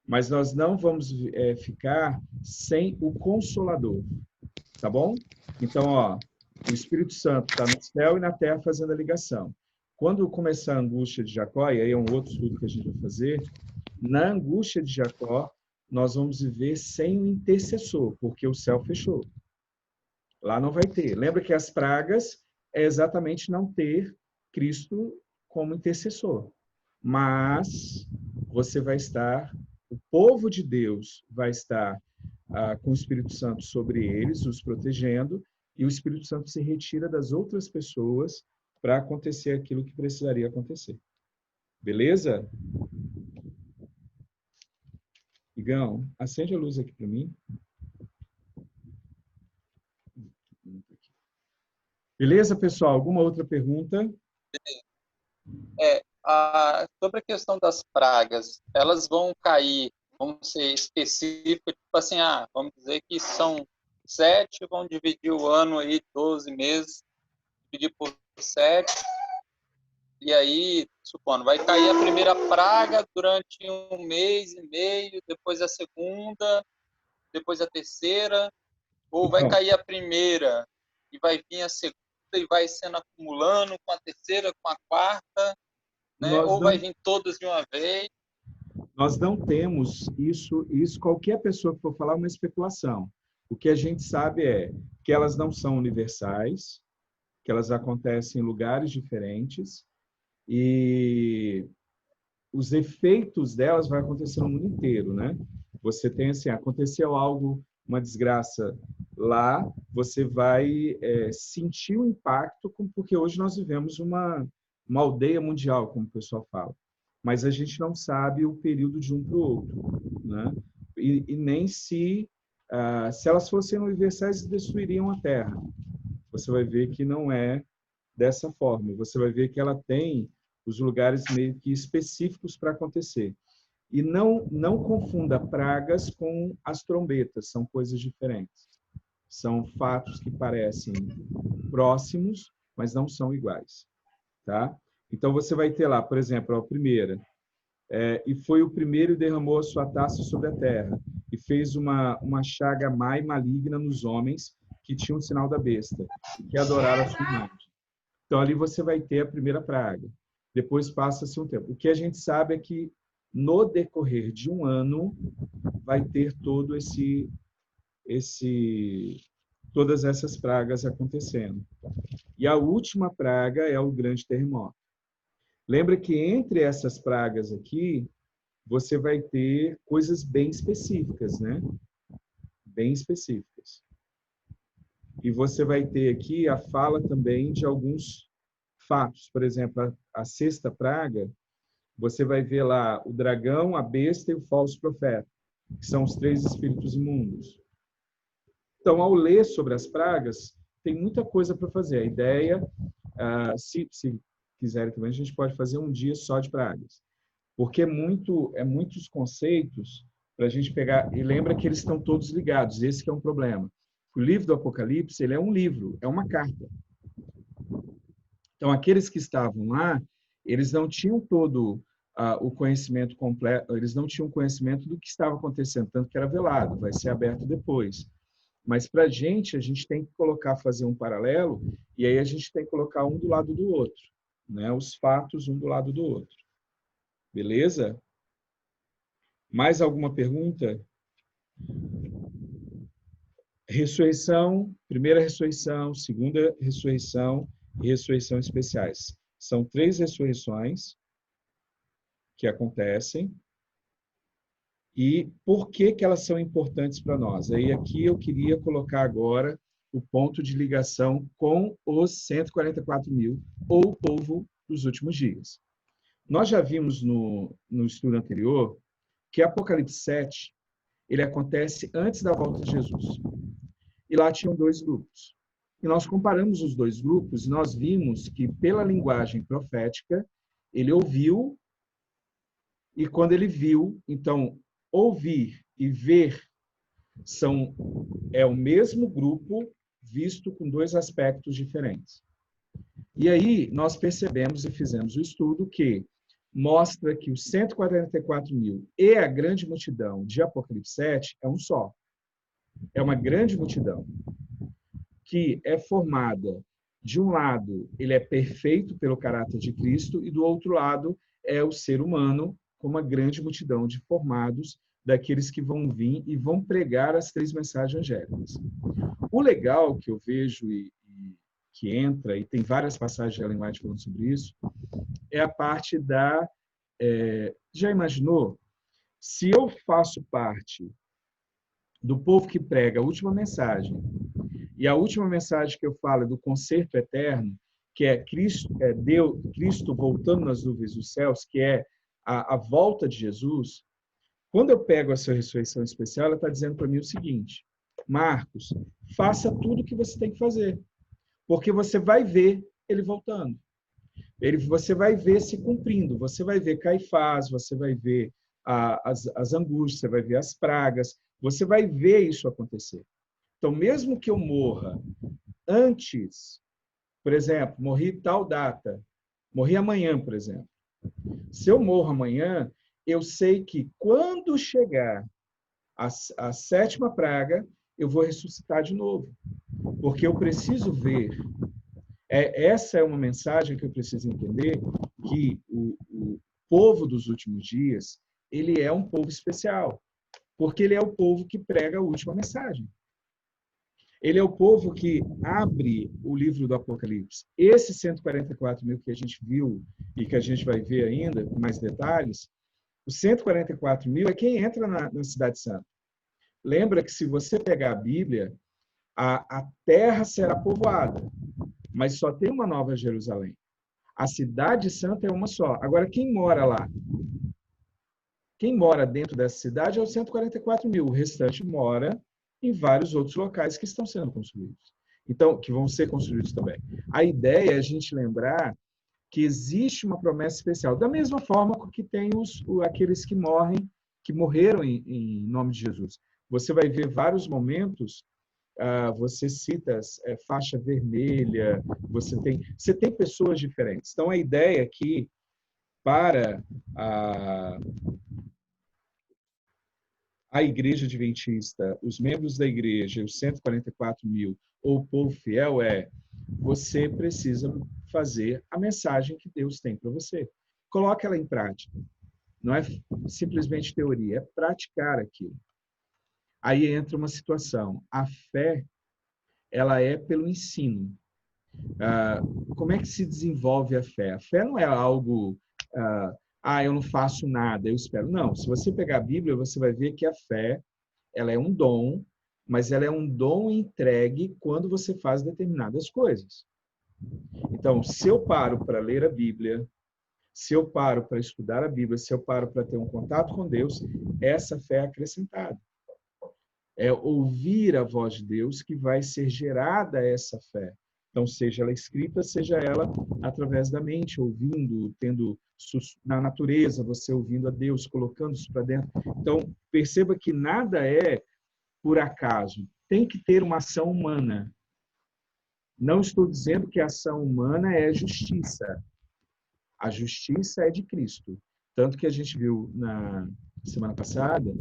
[SPEAKER 1] Mas nós não vamos ficar sem o Consolador. Tá bom? Então, o Espírito Santo está no céu e na terra fazendo a ligação. Quando começar a angústia de Jacó, e aí é um outro estudo que a gente vai fazer, na angústia de Jacó, nós vamos viver sem o intercessor, porque o céu fechou. Lá não vai ter. Lembra que as pragas é exatamente não ter Cristo como intercessor. Mas você vai estar, o povo de Deus vai estar com o Espírito Santo sobre eles, os protegendo, e o Espírito Santo se retira das outras pessoas para acontecer aquilo que precisaria acontecer. Beleza? Igão, acende a luz aqui para mim. Beleza, pessoal? Alguma outra pergunta?
[SPEAKER 2] Sobre a questão das pragas, elas vão cair, vamos ser específicos, tipo assim, vamos dizer que são 7, vamos dividir o ano aí, 12 meses, dividir por 7, e aí, supondo, vai cair a primeira praga durante 1 mês e meio, depois a segunda, depois a terceira, ou vai
[SPEAKER 1] Então,
[SPEAKER 2] cair a primeira e vai vir a segunda e vai sendo acumulando com a terceira, com a quarta, né? Ou vai vir todas de uma vez?
[SPEAKER 1] Nós não temos isso qualquer pessoa que for falar é uma especulação. O que a gente sabe é que elas não são universais, que elas acontecem em lugares diferentes e os efeitos delas vão acontecer no mundo inteiro, né? Você tem assim, aconteceu algo, uma desgraça lá, você vai sentir o impacto, porque hoje nós vivemos uma aldeia mundial, como o pessoal fala. Mas a gente não sabe o período de um para o outro, né? E nem se elas fossem universais, destruiriam a Terra. Você vai ver que não é dessa forma. Você vai ver que ela tem os lugares meio que específicos para acontecer. E não confunda pragas com as trombetas, são coisas diferentes. São fatos que parecem próximos, mas não são iguais, tá? Então você vai ter lá, por exemplo, a primeira, e foi o primeiro e derramou a sua taça sobre a terra, e fez uma chaga má e maligna nos homens que tinham o sinal da besta, e que adoraram a sua imagem. Então ali você vai ter a primeira praga. Depois passa-se um tempo. O que a gente sabe é que no decorrer de um ano vai ter todas essas pragas acontecendo. E a última praga é o grande terremoto. Lembra que entre essas pragas aqui, você vai ter coisas bem específicas, né? Bem específicas. E você vai ter aqui a fala também de alguns fatos. Por exemplo, a sexta praga, você vai ver lá o dragão, a besta e o falso profeta, que são os 3 espíritos imundos. Então, ao ler sobre as pragas, tem muita coisa para fazer. A ideia, se quiserem também, a gente pode fazer um dia só de pragas. Porque muitos conceitos para a gente pegar. E lembra que eles estão todos ligados. Esse que é um problema. O livro do Apocalipse, ele é um livro, é uma carta. Então, aqueles que estavam lá, eles não tinham todo o conhecimento completo, eles não tinham conhecimento do que estava acontecendo, tanto que era velado, vai ser aberto depois. Mas para a gente tem que fazer um paralelo, e aí a gente tem que colocar um do lado do outro, né? Os fatos um do lado do outro. Beleza? Mais alguma pergunta? Ressurreição, primeira ressurreição, segunda ressurreição e ressurreição especiais. São 3 ressurreições que acontecem. E por que elas são importantes para nós? Aí aqui eu queria colocar agora o ponto de ligação com os 144 mil, ou o povo dos últimos dias. Nós já vimos no estudo anterior que Apocalipse 7, ele acontece antes da volta de Jesus. E lá tinham 2 grupos. E nós comparamos os 2 grupos e nós vimos que, pela linguagem profética, ele ouviu, e quando ele viu, então, ouvir e ver é o mesmo grupo visto com 2 aspectos diferentes. E aí nós percebemos e fizemos o estudo que mostra que os 144 mil e a grande multidão de Apocalipse 7 é um só. É uma grande multidão que é formada, de um lado, ele é perfeito pelo caráter de Cristo, e do outro lado é o ser humano, com uma grande multidão de formados, daqueles que vão vir e vão pregar as 3 mensagens angélicas. O legal que eu vejo e que entra, e tem várias passagens de Ellen White falando sobre isso, é a parte da... já imaginou? Se eu faço parte do povo que prega a última mensagem, e a última mensagem que eu falo é do concerto eterno, que é Cristo voltando nas nuvens dos céus, que é a volta de Jesus. Quando eu pego essa ressurreição especial, ela está dizendo para mim o seguinte: Marcos, faça tudo o que você tem que fazer, porque você vai ver ele voltando. Você vai ver se cumprindo, você vai ver Caifás, você vai ver as angústias, você vai ver as pragas, você vai ver isso acontecer. Então, mesmo que eu morra antes, por exemplo, morri tal data, morri amanhã, por exemplo. Se eu morro amanhã, eu sei que quando chegar a 7ª praga, eu vou ressuscitar de novo. Porque eu preciso ver Essa é uma mensagem que eu preciso entender, que o povo dos últimos dias, ele é um povo especial, porque ele é o povo que prega a última mensagem. Ele é o povo que abre o livro do Apocalipse. Esses 144 mil que a gente viu e que a gente vai ver ainda com mais detalhes, os 144 mil é quem entra na Cidade Santa. Lembra que se você pegar a Bíblia, a terra será povoada, mas só tem uma Nova Jerusalém. A Cidade Santa é uma só. Agora, quem mora lá? Quem mora dentro dessa cidade é os 144 mil. O restante mora em vários outros locais que estão sendo construídos. Então, que vão ser construídos também. A ideia é a gente lembrar que existe uma promessa especial. Da mesma forma que tem aqueles que morreram em nome de Jesus. Você vai ver vários momentos, você cita faixa vermelha, você tem pessoas diferentes. Então, a ideia é que, para a Igreja Adventista, os membros da igreja, os 144 mil, ou o povo fiel, você precisa fazer a mensagem que Deus tem para você. Coloque ela em prática. Não é simplesmente teoria, é praticar aquilo. Aí entra uma situação. A fé, ela é pelo ensino. Como é que se desenvolve a fé? A fé não é algo... eu não faço nada, eu espero. Não, se você pegar a Bíblia, você vai ver que a fé, ela é um dom, mas ela é um dom entregue quando você faz determinadas coisas. Então, se eu paro para ler a Bíblia, se eu paro para estudar a Bíblia, se eu paro para ter um contato com Deus, essa fé é acrescentada. É ouvir a voz de Deus que vai ser gerada essa fé. Então, seja ela escrita, seja ela através da mente, ouvindo, tendo na natureza, você ouvindo a Deus, colocando isso para dentro. Então, perceba que nada é por acaso. Tem que ter uma ação humana. Não estou dizendo que a ação humana é justiça. A justiça é de Cristo. Tanto que a gente viu na semana passada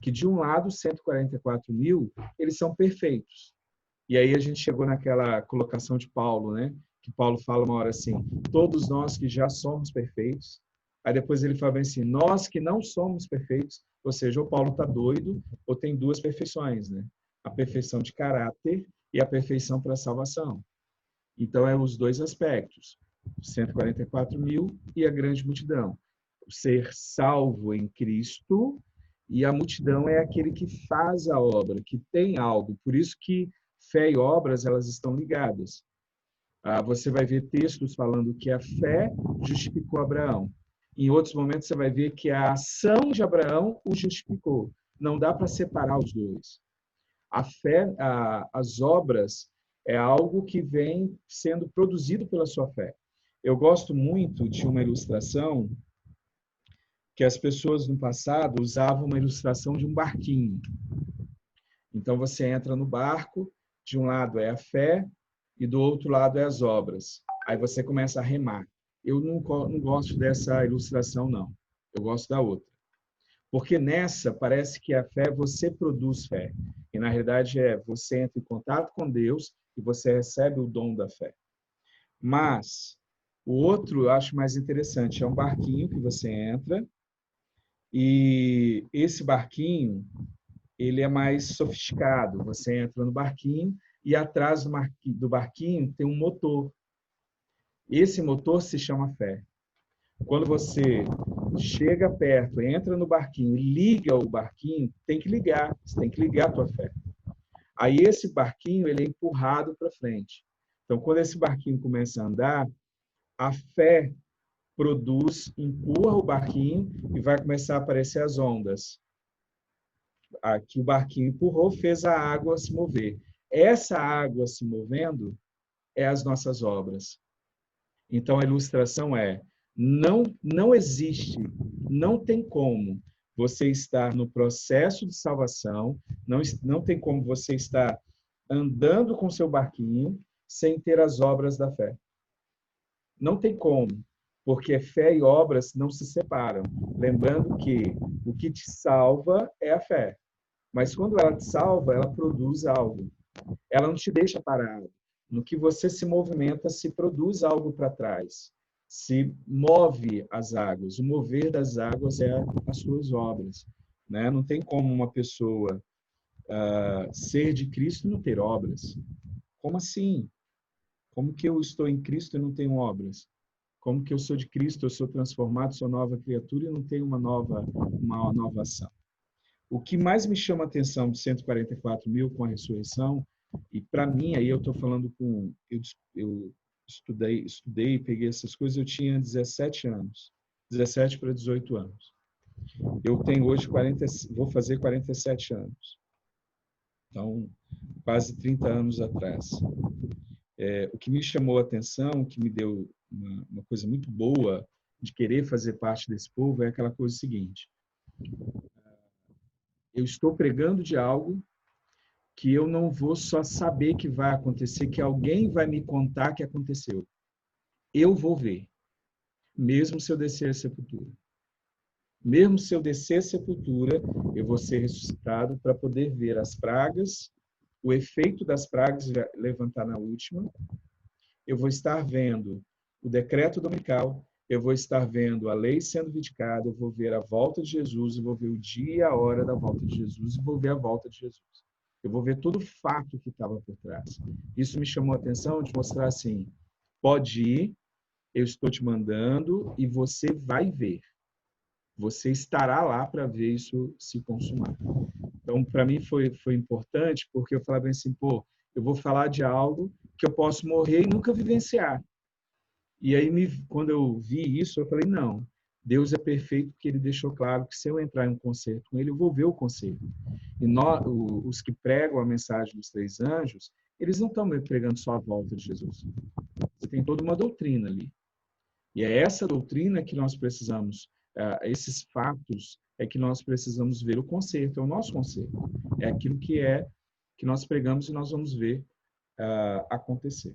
[SPEAKER 1] que, de um lado, 144 mil, eles são perfeitos. E aí a gente chegou naquela colocação de Paulo, né? Que Paulo fala uma hora assim, todos nós que já somos perfeitos. Aí depois ele fala assim, nós que não somos perfeitos, ou seja, o Paulo está doido, ou tem duas perfeições, né? A perfeição de caráter e a perfeição para a salvação. Então, é os dois aspectos, 144 mil e a grande multidão. O ser salvo em Cristo e a multidão é aquele que faz a obra, que tem algo. Por isso que fé e obras, elas estão ligadas. Você vai ver textos falando que a fé justificou Abraão. Em outros momentos, você vai ver que a ação de Abraão o justificou. Não dá para separar os dois. A fé, as obras, é algo que vem sendo produzido pela sua fé. Eu gosto muito de uma ilustração que as pessoas no passado usavam uma ilustração de um barquinho. Então, você entra no barco, de um lado é a fé e do outro lado é as obras. Aí você começa a remar. Eu não gosto dessa ilustração, não. Eu gosto da outra. Porque nessa, parece que a fé, você produz fé. E, na realidade, você entra em contato com Deus e você recebe o dom da fé. Mas, o outro eu acho mais interessante. É um barquinho que você entra e esse barquinho, ele é mais sofisticado. Você entra no barquinho e atrás do barquinho tem um motor. Esse motor se chama fé. Quando você chega perto, entra no barquinho, liga o barquinho, tem que ligar, você tem que ligar a tua fé. Aí esse barquinho, ele é empurrado para frente. Então, quando esse barquinho começa a andar, a fé produz, empurra o barquinho e vai começar a aparecer as ondas. Aqui o barquinho empurrou, fez a água se mover. Essa água se movendo é as nossas obras. Então, a ilustração não existe, não tem como você estar no processo de salvação, não tem como você estar andando com seu barquinho sem ter as obras da fé. Não tem como, porque fé e obras não se separam. Lembrando que o que te salva é a fé. Mas quando ela te salva, ela produz algo. Ela não te deixa parado. No que você se movimenta, se produz algo para trás. Se move as águas. O mover das águas é as suas obras, né? Não tem como uma pessoa ser de Cristo e não ter obras. Como assim? Como que eu estou em Cristo e não tenho obras? Como que eu sou de Cristo, eu sou transformado, sou nova criatura e não tenho uma nova ação? O que mais me chama a atenção de 144 mil com a ressurreição, e para mim, aí eu estou falando com... Eu estudei, peguei essas coisas, eu tinha 17 anos. 17 para 18 anos. Eu tenho hoje vou fazer 47 anos. Então, quase 30 anos atrás. O que me chamou a atenção, o que me deu uma coisa muito boa de querer fazer parte desse povo é aquela coisa seguinte. Eu estou pregando de algo que eu não vou só saber que vai acontecer, que alguém vai me contar que aconteceu. Eu vou ver, mesmo se eu descer a sepultura. Mesmo se eu descer a sepultura, eu vou ser ressuscitado para poder ver as pragas, o efeito das pragas levantar na última. Eu vou estar vendo o decreto dominical, eu vou estar vendo a lei sendo vindicada, eu vou ver a volta de Jesus, eu vou ver o dia e a hora da volta de Jesus, e vou ver a volta de Jesus. Eu vou ver todo o fato que estava por trás. Isso me chamou a atenção de mostrar assim, pode ir, eu estou te mandando e você vai ver. Você estará lá para ver isso se consumar. Então, para mim foi importante, porque eu falava assim, pô, eu vou falar de algo que eu posso morrer e nunca vivenciar. E aí, quando eu vi isso, eu falei, não, Deus é perfeito porque ele deixou claro que se eu entrar em um concerto com ele, eu vou ver o concerto. E os que pregam a mensagem dos 3 anjos, eles não estão pregando só a volta de Jesus. Você tem toda uma doutrina ali. E é essa doutrina que nós precisamos, esses fatos é que nós precisamos ver o concerto, é o nosso concerto. É aquilo que nós pregamos e nós vamos ver acontecer.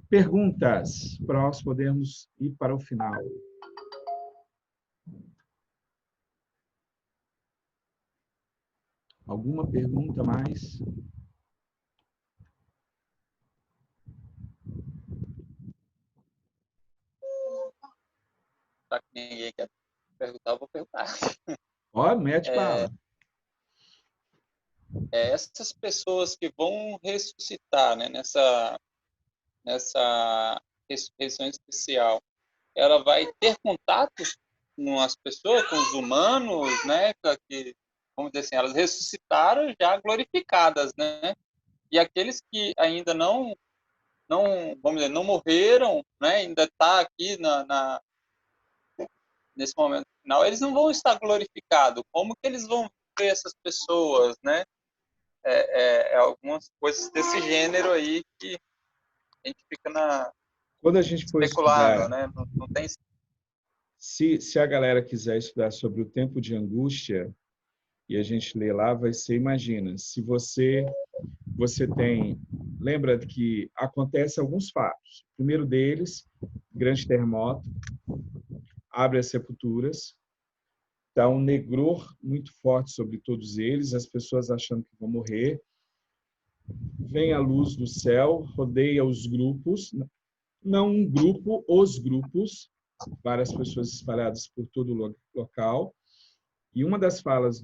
[SPEAKER 1] Perguntas para nós podermos ir para o final. Alguma pergunta mais?
[SPEAKER 2] Já que ninguém quer perguntar, eu vou perguntar.
[SPEAKER 1] Ó, mete bala.
[SPEAKER 2] Essas pessoas que vão ressuscitar, né, nessa ressurreição especial, ela vai ter contato com as pessoas, com os humanos, né, que, vamos dizer assim, elas ressuscitaram já glorificadas, né? E aqueles que ainda não vamos dizer, não morreram, né, ainda está aqui nesse momento final, eles não vão estar glorificados. Como que eles vão ver essas pessoas, né? Algumas coisas desse gênero aí que a gente fica
[SPEAKER 1] Quando a gente for
[SPEAKER 2] especulando,
[SPEAKER 1] estudar,
[SPEAKER 2] né? Não tem...
[SPEAKER 1] se a galera quiser estudar sobre o tempo de angústia, e a gente lê lá, vai ser, imagina, se você tem, lembra que acontece alguns fatos. O primeiro deles, grande terremoto, abre as sepulturas, dá um negror muito forte sobre todos eles, as pessoas achando que vão morrer. Vem a luz do céu, rodeia os grupos, não um grupo, os grupos, várias pessoas espalhadas por todo o local. E uma das falas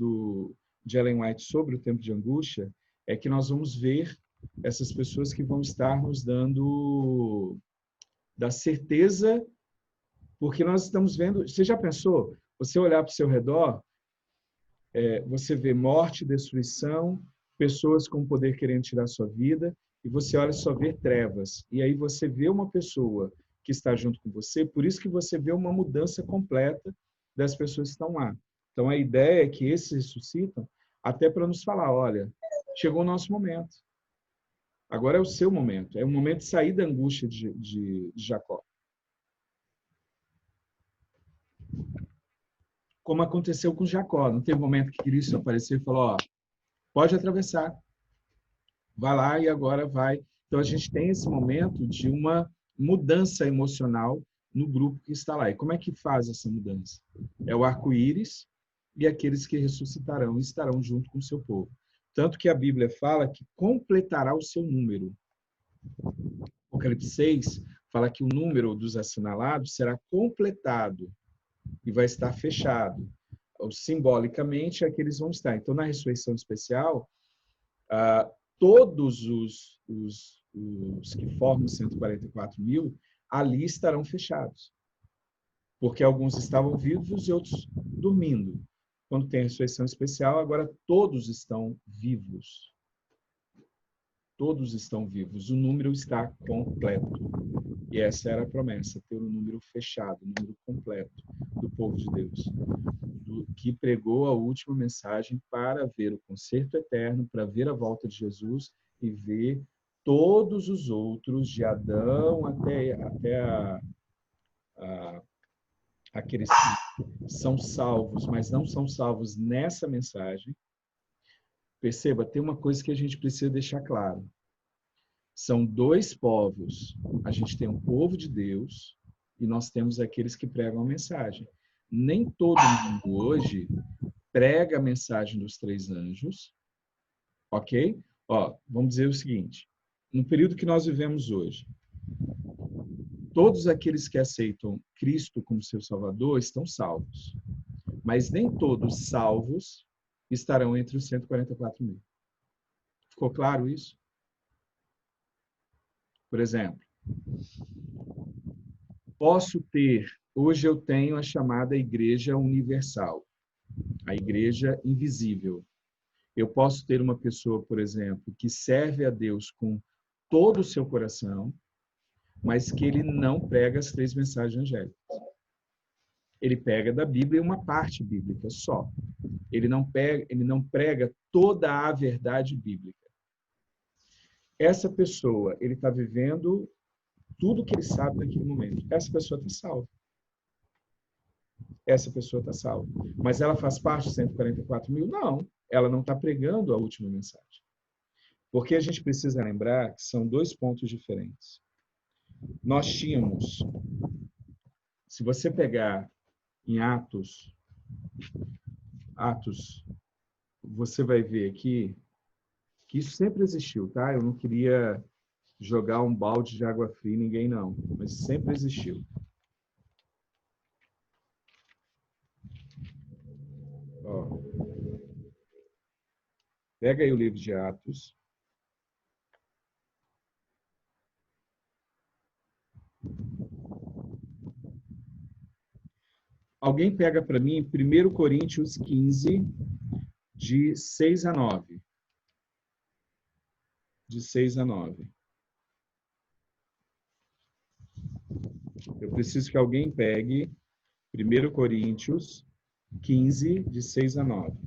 [SPEAKER 1] de Ellen White sobre o tempo de angústia é que nós vamos ver essas pessoas que vão estar nos dando da certeza, porque nós estamos vendo... Você já pensou? Você olhar para o seu redor, você vê morte, destruição, pessoas com poder querendo tirar sua vida, e você olha e só vê trevas. E aí você vê uma pessoa que está junto com você, por isso que você vê uma mudança completa das pessoas que estão lá. Então, a ideia é que esses ressuscitam até para nos falar, olha, chegou o nosso momento. Agora é o seu momento. É o momento de sair da angústia de Jacó. Como aconteceu com Jacó. Não teve um momento que Cristo apareceu e falou, ó, pode atravessar. Vai lá e agora vai. Então, a gente tem esse momento de uma mudança emocional no grupo que está lá. E como é que faz essa mudança? É o arco-íris e aqueles que ressuscitarão e estarão junto com o seu povo. Tanto que a Bíblia fala que completará o seu número. Apocalipse 6 fala que o número dos assinalados será completado e vai estar fechado. Simbolicamente, é que eles vão estar. Então, na ressurreição especial, todos os que formam 144 mil, ali estarão fechados. Porque alguns estavam vivos e outros dormindo. Quando tem a ressurreição especial, agora todos estão vivos. Todos estão vivos. O número está completo. E essa era a promessa, ter um número fechado, um número completo do povo de Deus, que pregou a última mensagem para ver o concerto eterno, para ver a volta de Jesus e ver todos os outros, de Adão até aqueles que são salvos, mas não são salvos nessa mensagem. Perceba, tem uma coisa que a gente precisa deixar claro. São dois povos. A gente tem um povo de Deus e nós temos aqueles que pregam a mensagem. Nem todo mundo hoje prega a mensagem dos 3 anjos, ok? Vamos dizer o seguinte, no período que nós vivemos hoje, todos aqueles que aceitam Cristo como seu Salvador estão salvos, mas nem todos salvos estarão entre os 144 mil. Ficou claro isso? Por exemplo, hoje eu tenho a chamada Igreja Universal, a Igreja Invisível. Eu posso ter uma pessoa, por exemplo, que serve a Deus com todo o seu coração, mas que ele não prega as 3 mensagens angélicas. Ele pega da Bíblia uma parte bíblica só. Ele não prega toda a verdade bíblica. Essa pessoa, ele está vivendo tudo que ele sabe naquele momento. Essa pessoa está salva. Essa pessoa está salva. Mas ela faz parte dos 144 mil? Não. Ela não está pregando a última mensagem. Porque a gente precisa lembrar que são 2 pontos diferentes. Nós tínhamos, se você pegar em Atos, você vai ver aqui que isso sempre existiu, tá? Eu não queria jogar um balde de água fria em ninguém, não. Mas sempre existiu. Pega aí o livro de Atos. Alguém pega para mim 1 Coríntios 15, de 6 a 9. De 6 a 9. Eu preciso que alguém pegue 1 Coríntios 15, de 6 a 9.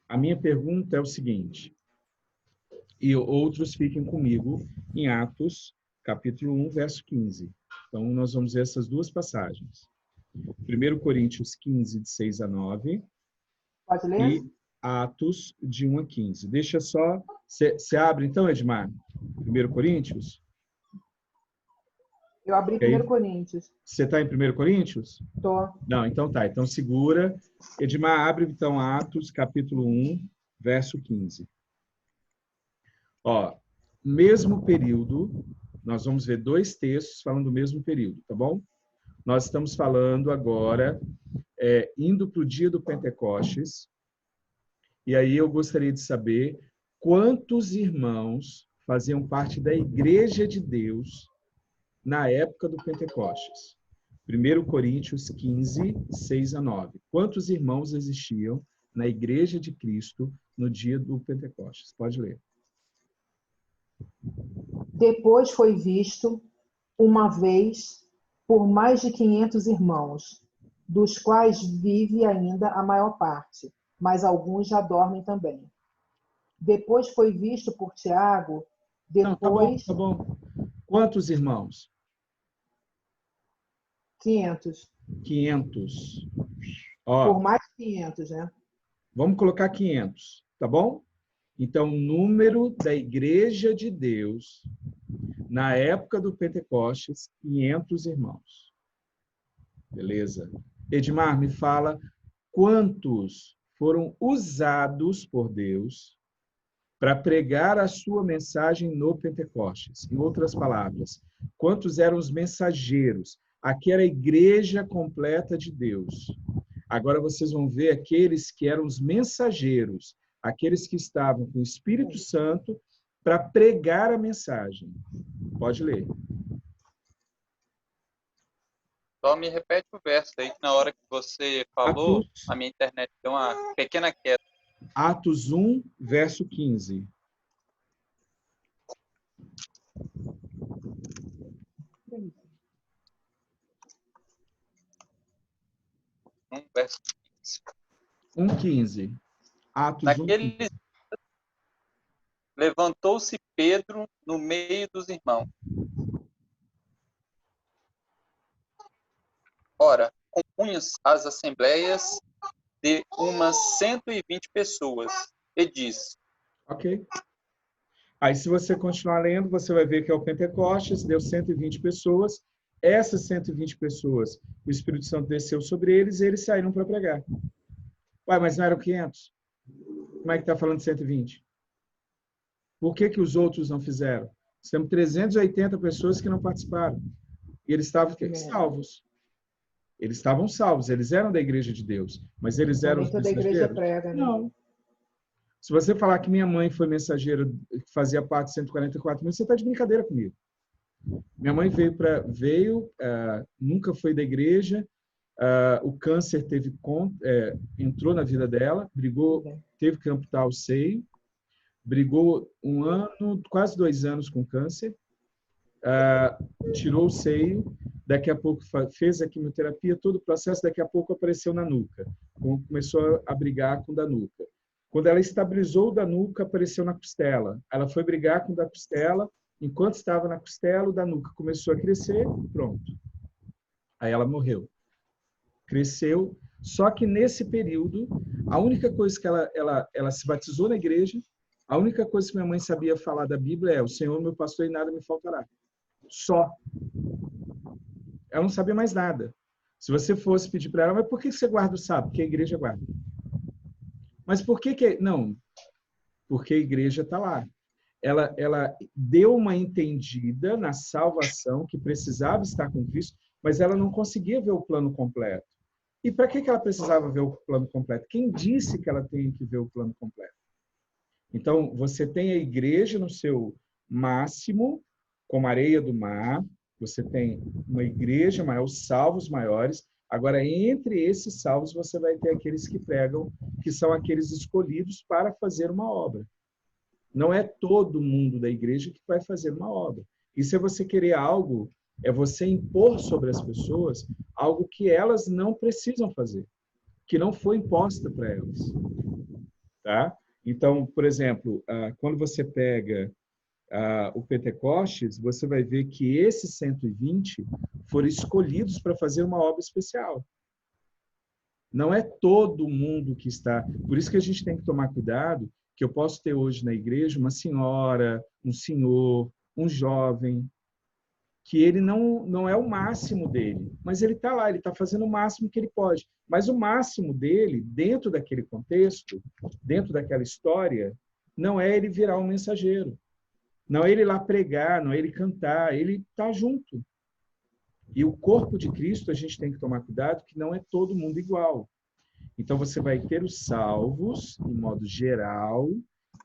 [SPEAKER 1] A minha pergunta é o seguinte, e outros fiquem comigo em Atos, capítulo 1, verso 15. Então, nós vamos ver essas 2 passagens. 1 Coríntios 15, de 6 a 9.
[SPEAKER 3] Pode ler?
[SPEAKER 1] E Atos, de 1 a 15. Deixa só... Você abre, então, Edmar? 1 Coríntios?
[SPEAKER 3] Eu abri
[SPEAKER 1] Okay.
[SPEAKER 3] 1 Coríntios.
[SPEAKER 1] Você está em 1 Coríntios?
[SPEAKER 3] Tô.
[SPEAKER 1] Não, então tá. Então segura. Edmar, abre, então, Atos, capítulo 1, verso 15. Mesmo período, nós vamos ver 2 textos falando do mesmo período, tá bom? Nós estamos falando agora, indo para o dia do Pentecostes, e aí eu gostaria de saber quantos irmãos faziam parte da Igreja de Deus na época do Pentecostes. 1 Coríntios 15, 6 a 9. Quantos irmãos existiam na Igreja de Cristo no dia do Pentecostes? Pode ler.
[SPEAKER 3] Depois foi visto, uma vez, por mais de 500 irmãos, dos quais vive ainda a maior parte, mas alguns já dormem também. Depois foi visto por Tiago, depois...
[SPEAKER 1] Não, tá bom. Quantos irmãos?
[SPEAKER 3] 500.
[SPEAKER 1] 500.
[SPEAKER 3] Por mais de 500, né?
[SPEAKER 1] Vamos colocar 500, tá bom? Então, o número da Igreja de Deus, na época do Pentecostes, 500 irmãos. Beleza? Edmar, me fala quantos foram usados por Deus para pregar a sua mensagem no Pentecostes. Em outras palavras, quantos eram os mensageiros? Aqui era a igreja completa de Deus. Agora vocês vão ver aqueles que eram os mensageiros, aqueles que estavam com o Espírito Santo para pregar a mensagem. Pode ler.
[SPEAKER 2] Só me repete o verso aí, que na hora que você falou,
[SPEAKER 1] Atos,
[SPEAKER 2] a minha internet deu uma pequena queda.
[SPEAKER 1] Atos 1, verso 15.
[SPEAKER 2] Verso
[SPEAKER 1] 1:15. Atos 1:15.
[SPEAKER 2] Naquele levantou-se Pedro no meio dos irmãos. Ora, compunham as assembleias de umas 120 pessoas, e disse:
[SPEAKER 1] Ok. Aí, se você continuar lendo, você vai ver que é o Pentecostes, deu 120 pessoas. Essas 120 pessoas, o Espírito Santo desceu sobre eles e eles saíram para pregar. Ué, mas não eram 500? Como é que está falando de 120? Por que os outros não fizeram? Temos 380 pessoas que não participaram. E eles estavam salvos. Eles estavam salvos, eles eram da igreja de Deus. Mas eles eram os
[SPEAKER 3] da igreja
[SPEAKER 1] mensageiros?
[SPEAKER 3] prega, né?
[SPEAKER 1] Não. Se você falar que minha mãe foi mensageira, que fazia parte de 144 mil, você está de brincadeira comigo. Minha mãe nunca foi da igreja, o câncer entrou na vida dela, brigou, teve que amputar o seio, brigou 1 ano, quase 2 anos com câncer, tirou o seio, daqui a pouco fez a quimioterapia, todo o processo, daqui a pouco apareceu na nuca, começou a brigar com o da nuca. Quando ela estabilizou o da nuca, apareceu na costela. Ela foi brigar com o da costela, enquanto estava na costela, o da nuca começou a crescer, pronto. Aí ela morreu. Cresceu, só que nesse período, a única coisa que ela se batizou na igreja, a única coisa que minha mãe sabia falar da Bíblia é: o Senhor, meu pastor, e nada me faltará. Só. Ela não sabia mais nada. Se você fosse pedir para ela: mas por que você guarda o sábado? Porque a igreja guarda. Mas por que... Não, porque a igreja está lá. Ela deu uma entendida na salvação, que precisava estar com Cristo, mas ela não conseguia ver o plano completo. E para que ela precisava ver o plano completo? Quem disse que ela tem que ver o plano completo? Então, você tem a igreja no seu máximo, como a areia do mar, você tem uma igreja maior, os salvos maiores. Agora, entre esses salvos, você vai ter aqueles que pregam, que são aqueles escolhidos para fazer uma obra. Não é todo mundo da igreja que vai fazer uma obra. E se você querer algo, é você impor sobre as pessoas algo que elas não precisam fazer, que não foi imposta para elas. Tá? Então, por exemplo, quando você pega o Pentecostes, você vai ver que esses 120 foram escolhidos para fazer uma obra especial. Não é todo mundo que está... Por isso que a gente tem que tomar cuidado, que eu posso ter hoje na igreja uma senhora, um senhor, um jovem, que ele não é o máximo dele, mas ele está lá, ele está fazendo o máximo que ele pode. Mas o máximo dele, dentro daquele contexto, dentro daquela história, não é ele virar um mensageiro. Não é ele ir lá pregar, não é ele cantar, ele está junto. E o corpo de Cristo, a gente tem que tomar cuidado, que não é todo mundo igual. Então, você vai ter os salvos, em modo geral,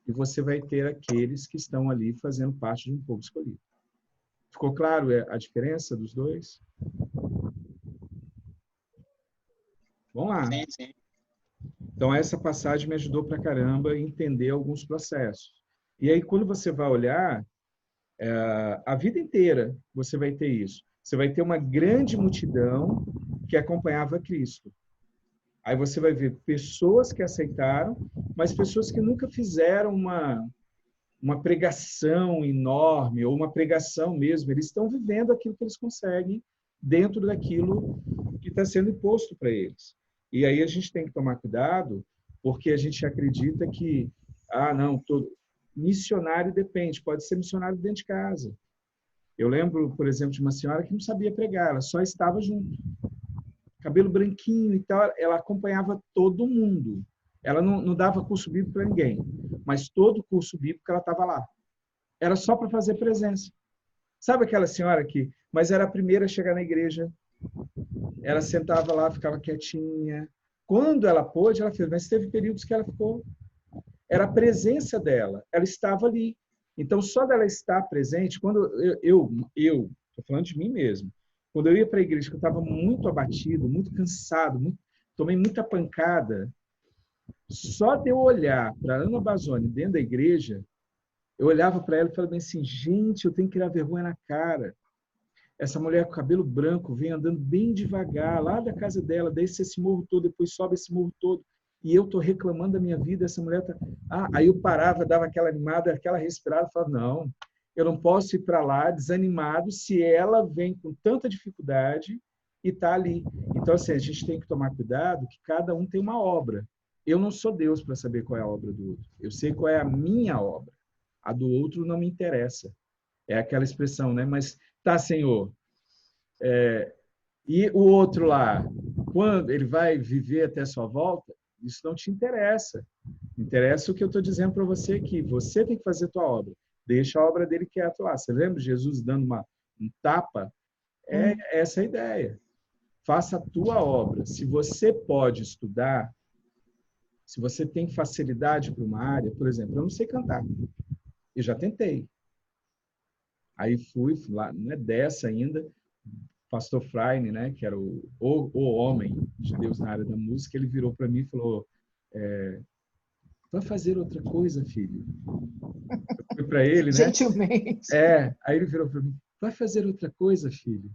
[SPEAKER 1] e você vai ter aqueles que estão ali fazendo parte de um povo escolhido. Ficou claro a diferença dos dois? Vamos lá.
[SPEAKER 2] Sim, sim.
[SPEAKER 1] Então, essa passagem me ajudou pra caramba a entender alguns processos. E aí, quando você vai olhar, a vida inteira você vai ter isso. Você vai ter uma grande multidão que acompanhava Cristo. Aí você vai ver pessoas que aceitaram, mas pessoas que nunca fizeram uma pregação enorme, ou uma pregação mesmo. Eles estão vivendo aquilo que eles conseguem dentro daquilo que está sendo imposto para eles. E aí a gente tem que tomar cuidado, porque a gente acredita que, todo missionário depende, pode ser missionário dentro de casa. Eu lembro, por exemplo, de uma senhora que não sabia pregar, ela só estava junto. Cabelo branquinho e tal, ela acompanhava todo mundo. Ela não dava curso bíblico para ninguém, mas todo curso bíblico ela estava lá. Era só para fazer presença. Sabe aquela senhora que... Mas era a primeira a chegar na igreja. Ela sentava lá, ficava quietinha. Quando ela pôde, ela fez, mas teve períodos que ela ficou. Era a presença dela, ela estava ali. Então, só dela estar presente, quando estou falando de mim mesmo, quando eu ia para a igreja, que eu estava muito abatido, muito cansado, tomei muita pancada, só de eu olhar para a Ana Bazzoni dentro da igreja, eu olhava para ela e falava assim, gente, eu tenho que criar vergonha na cara. Essa mulher com cabelo branco vem andando bem devagar, lá da casa dela, desce esse morro todo, depois sobe esse morro todo, e eu estou reclamando da minha vida, essa mulher está... aí eu parava, dava aquela animada, aquela respirada, falava, não, eu não posso ir para lá desanimado se ela vem com tanta dificuldade e está ali. Então, assim, a gente tem que tomar cuidado que cada um tem uma obra. Eu não sou Deus para saber qual é a obra do outro. Eu sei qual é a minha obra. A do outro não me interessa. É aquela expressão, né? Mas, tá, Senhor, e o outro lá, quando ele vai viver até a sua volta, isso não te interessa. Interessa o que eu estou dizendo para você aqui. Você tem que fazer a tua obra. Deixa a obra dele quieto lá. Você lembra Jesus dando um tapa? É essa a ideia. Faça a tua obra. Se você pode estudar, se você tem facilidade para uma área, por exemplo, eu não sei cantar. Eu já tentei. Aí fui lá, não é dessa ainda, pastor Freine, né, que era o homem de Deus na área da música, ele virou para mim e falou, vai fazer outra coisa, filho. Eu fui para ele, né?
[SPEAKER 3] Gentilmente.
[SPEAKER 1] Aí ele virou para mim, vai fazer outra coisa, filho.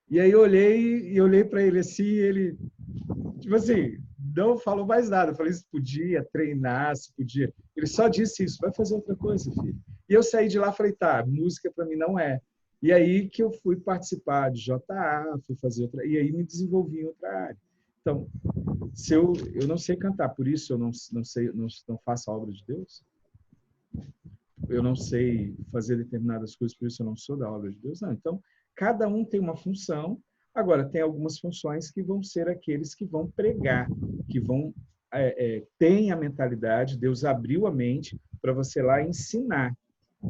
[SPEAKER 1] E aí eu olhei para ele assim, ele, tipo assim, não falou mais nada. Eu falei, se podia treinar, se podia. Ele só disse isso, vai fazer outra coisa, filho. E eu saí de lá e falei, tá, música para mim não é. E aí que eu fui participar de JA, fui fazer outra, e aí me desenvolvi em outra área. Então, se eu não sei cantar, por isso eu não sei, não faço a obra de Deus. Eu não sei fazer determinadas coisas, por isso eu não sou da obra de Deus. Não, então, cada um tem uma função. Agora, tem algumas funções que vão ser aqueles que vão pregar, que vão tem a mentalidade, Deus abriu a mente para você lá ensinar.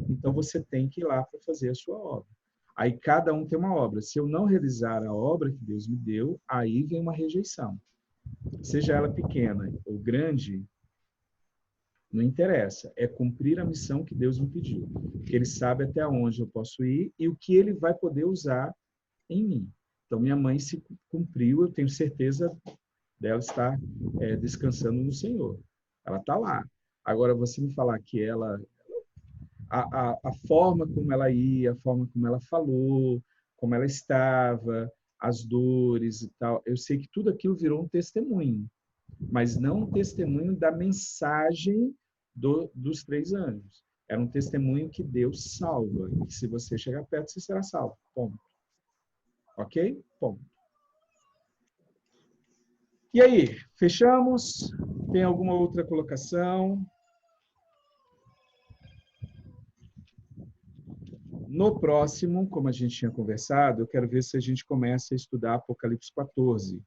[SPEAKER 1] Então, você tem que ir lá para fazer a sua obra. Aí, cada um tem uma obra. Se eu não realizar a obra que Deus me deu, aí vem uma rejeição. Seja ela pequena ou grande, não interessa. É cumprir a missão que Deus me pediu. Porque Ele sabe até onde eu posso ir e o que Ele vai poder usar em mim. Então, minha mãe se cumpriu, eu tenho certeza dela estar descansando no Senhor. Ela está lá. Agora, você me falar que ela... A forma como ela ia, a forma como ela falou, como ela estava, as dores e tal, eu sei que tudo aquilo virou um testemunho, mas não um testemunho da mensagem dos 3 anos. Era um testemunho que Deus salva, e que se você chegar perto, você será salvo. Ponto. Ok? Ponto. E aí, fechamos? Tem alguma outra colocação? No próximo, como a gente tinha conversado, eu quero ver se a gente começa a estudar Apocalipse 14.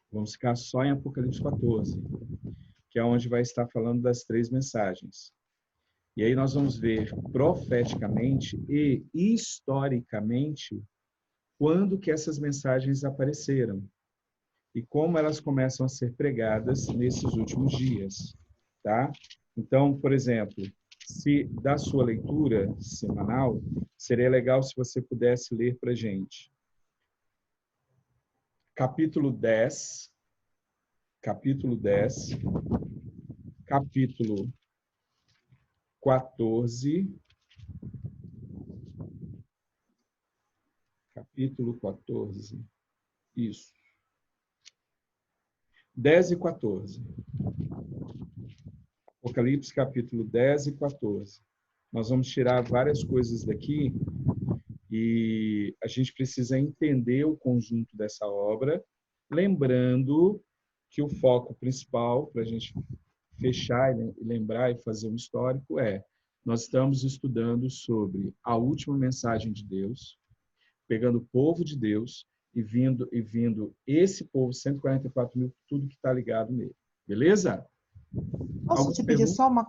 [SPEAKER 1] Vamos ficar só em Apocalipse 14, que é onde vai estar falando das 3 mensagens. E aí nós vamos ver profeticamente e historicamente quando que essas mensagens apareceram e como elas começam a ser pregadas nesses últimos dias, tá? Então, por exemplo, se da sua leitura semanal, seria legal se você pudesse ler para a gente capítulo 10, capítulo 14, capítulo 14, isso, 10 e 14. Apocalipse, capítulo 10 e 14. Nós vamos tirar várias coisas daqui e a gente precisa entender o conjunto dessa obra, lembrando que o foco principal, para a gente fechar e lembrar e fazer um histórico, nós estamos estudando sobre a última mensagem de Deus, pegando o povo de Deus e vindo esse povo, 144 mil, tudo que está ligado nele. Beleza?
[SPEAKER 3] Posso te pedir só uma...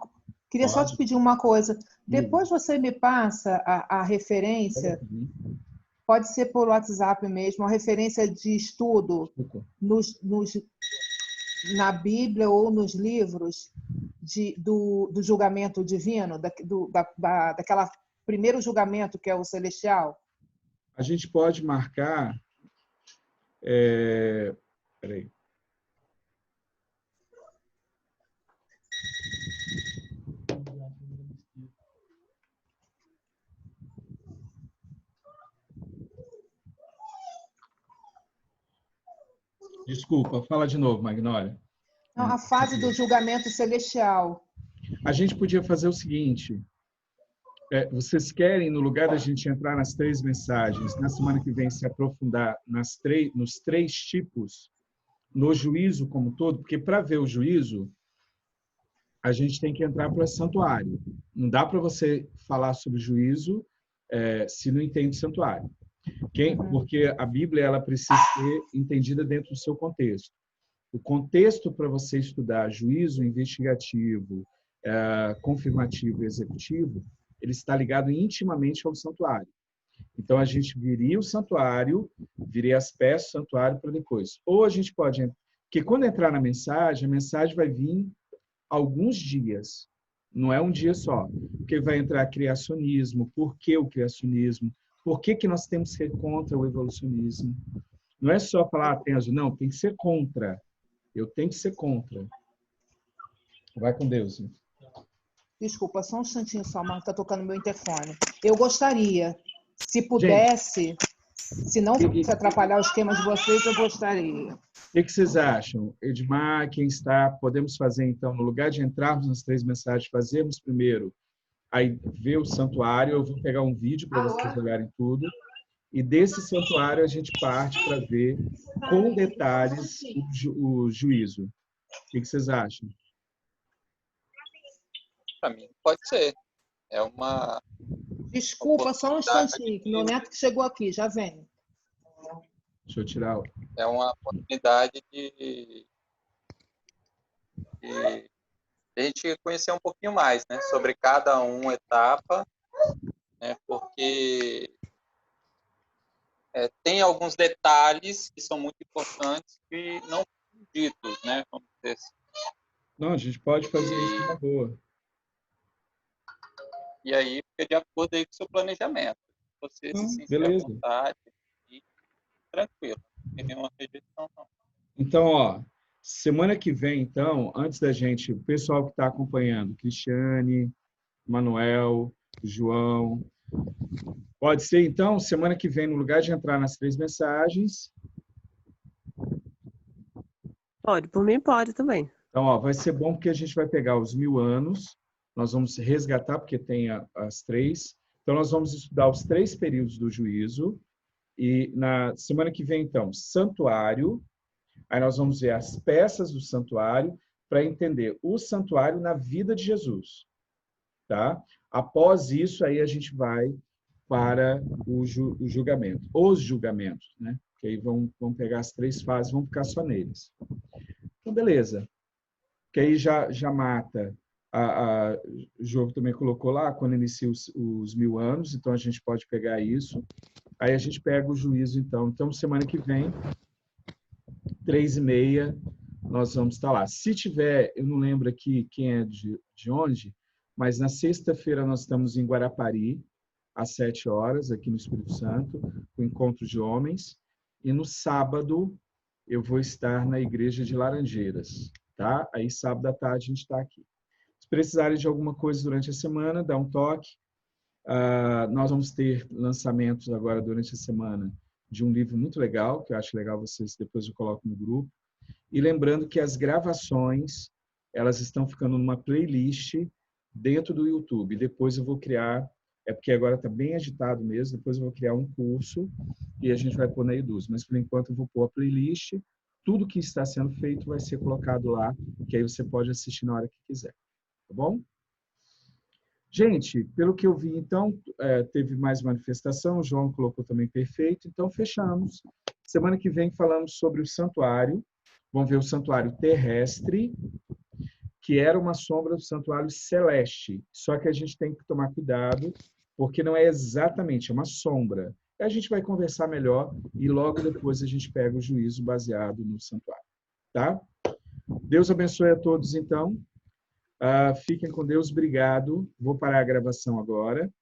[SPEAKER 3] Queria só te pedir uma coisa. Depois você me passa a referência, pode ser por WhatsApp mesmo, a referência de estudo na Bíblia ou nos livros do julgamento divino, daquela primeiro julgamento que é o celestial.
[SPEAKER 1] A gente pode marcar... Peraí. Desculpa, fala de novo, Magnólia.
[SPEAKER 3] Não, a fase do julgamento celestial.
[SPEAKER 1] A gente podia fazer o seguinte. Vocês querem, no lugar da gente entrar nas 3 mensagens, na semana que vem se aprofundar nos 3 tipos, no juízo como um todo? Porque para ver o juízo, a gente tem que entrar para o santuário. Não dá para você falar sobre juízo se não entende santuário. Porque a Bíblia ela precisa ser entendida dentro do seu contexto. O contexto para você estudar juízo investigativo, confirmativo e executivo, ele está ligado intimamente ao santuário. Então, a gente viria o santuário, viria as peças do santuário para depois. Ou a gente pode... Porque quando entrar na mensagem, a mensagem vai vir alguns dias. Não é um dia só. Porque vai entrar criacionismo, por que o criacionismo, por que nós temos que ser contra o evolucionismo. Não é só falar, não, tem que ser contra. Eu tenho que ser contra. Vai com Deus.
[SPEAKER 3] Desculpa, só um instantinho só, mas está tocando meu interfone. Eu gostaria, se pudesse, se não se atrapalhar o esquema de vocês, eu gostaria.
[SPEAKER 1] O que vocês acham? Edmar, quem está, podemos fazer, então, no lugar de entrarmos nas 3 mensagens, fazermos primeiro, aí ver o santuário, eu vou pegar um vídeo para vocês olharem tudo, e desse santuário a gente parte para ver com detalhes o juízo. O que vocês acham?
[SPEAKER 2] Para mim, pode ser. É uma...
[SPEAKER 3] Desculpa, só um instantinho, que meu neto que chegou aqui, já vem.
[SPEAKER 1] Deixa eu tirar.
[SPEAKER 2] É uma oportunidade de a gente conhecer um pouquinho mais, né, sobre cada etapa, né, porque tem alguns detalhes que são muito importantes que não são ditos, né, vamos dizer assim.
[SPEAKER 1] Não, a gente pode fazer isso na boa.
[SPEAKER 2] E aí, fica de acordo aí com o seu planejamento. Você se sentir à vontade e tranquilo, não tem nenhuma rejeição, não.
[SPEAKER 1] Então, semana que vem, então, antes da gente, o pessoal que está acompanhando, Cristiane, Manuel, João, pode ser, então, semana que vem, no lugar de entrar nas 3 mensagens...
[SPEAKER 4] Pode, por mim pode também.
[SPEAKER 1] Então, vai ser bom porque a gente vai pegar os 1000 anos, nós vamos resgatar, porque tem as 3. Então, nós vamos estudar os 3 períodos do juízo. E na semana que vem, então, santuário. Aí nós vamos ver as peças do santuário para entender o santuário na vida de Jesus. Tá? Após isso, aí a gente vai para o julgamento. Os julgamentos, né? Que aí vamos pegar as 3 fases, vamos ficar só neles. Então, beleza. Que aí já mata... O jogo também colocou lá, quando inicia os 1000 anos, então a gente pode pegar isso. Aí a gente pega o juízo, então. Então, semana que vem, 3h30, nós vamos estar lá. Se tiver, eu não lembro aqui quem é de onde, mas na sexta-feira nós estamos em Guarapari, às 7 horas, aqui no Espírito Santo, o Encontro de Homens. E no sábado, eu vou estar na Igreja de Laranjeiras, tá? Aí, sábado à tarde, a gente está aqui. Se precisarem de alguma coisa durante a semana, dá um toque. Nós vamos ter lançamentos agora durante a semana de um livro muito legal, que eu acho legal vocês, depois eu coloco no grupo. E lembrando que as gravações, elas estão ficando numa playlist dentro do YouTube. Depois eu vou criar, porque agora está bem agitado mesmo, depois eu vou criar um curso e a gente vai pôr na Eduz. Mas, por enquanto, eu vou pôr a playlist. Tudo que está sendo feito vai ser colocado lá, que aí você pode assistir na hora que quiser. Tá bom? Gente, pelo que eu vi, então, teve mais manifestação, o João colocou também perfeito, então fechamos. Semana que vem falamos sobre o santuário. vão ver o santuário terrestre, que era uma sombra do santuário celeste. Só que a gente tem que tomar cuidado, porque não é exatamente, é uma sombra. A gente vai conversar melhor e logo depois a gente pega o juízo baseado no santuário. Tá? Deus abençoe a todos, então. Fiquem com Deus, obrigado. Vou parar a gravação agora.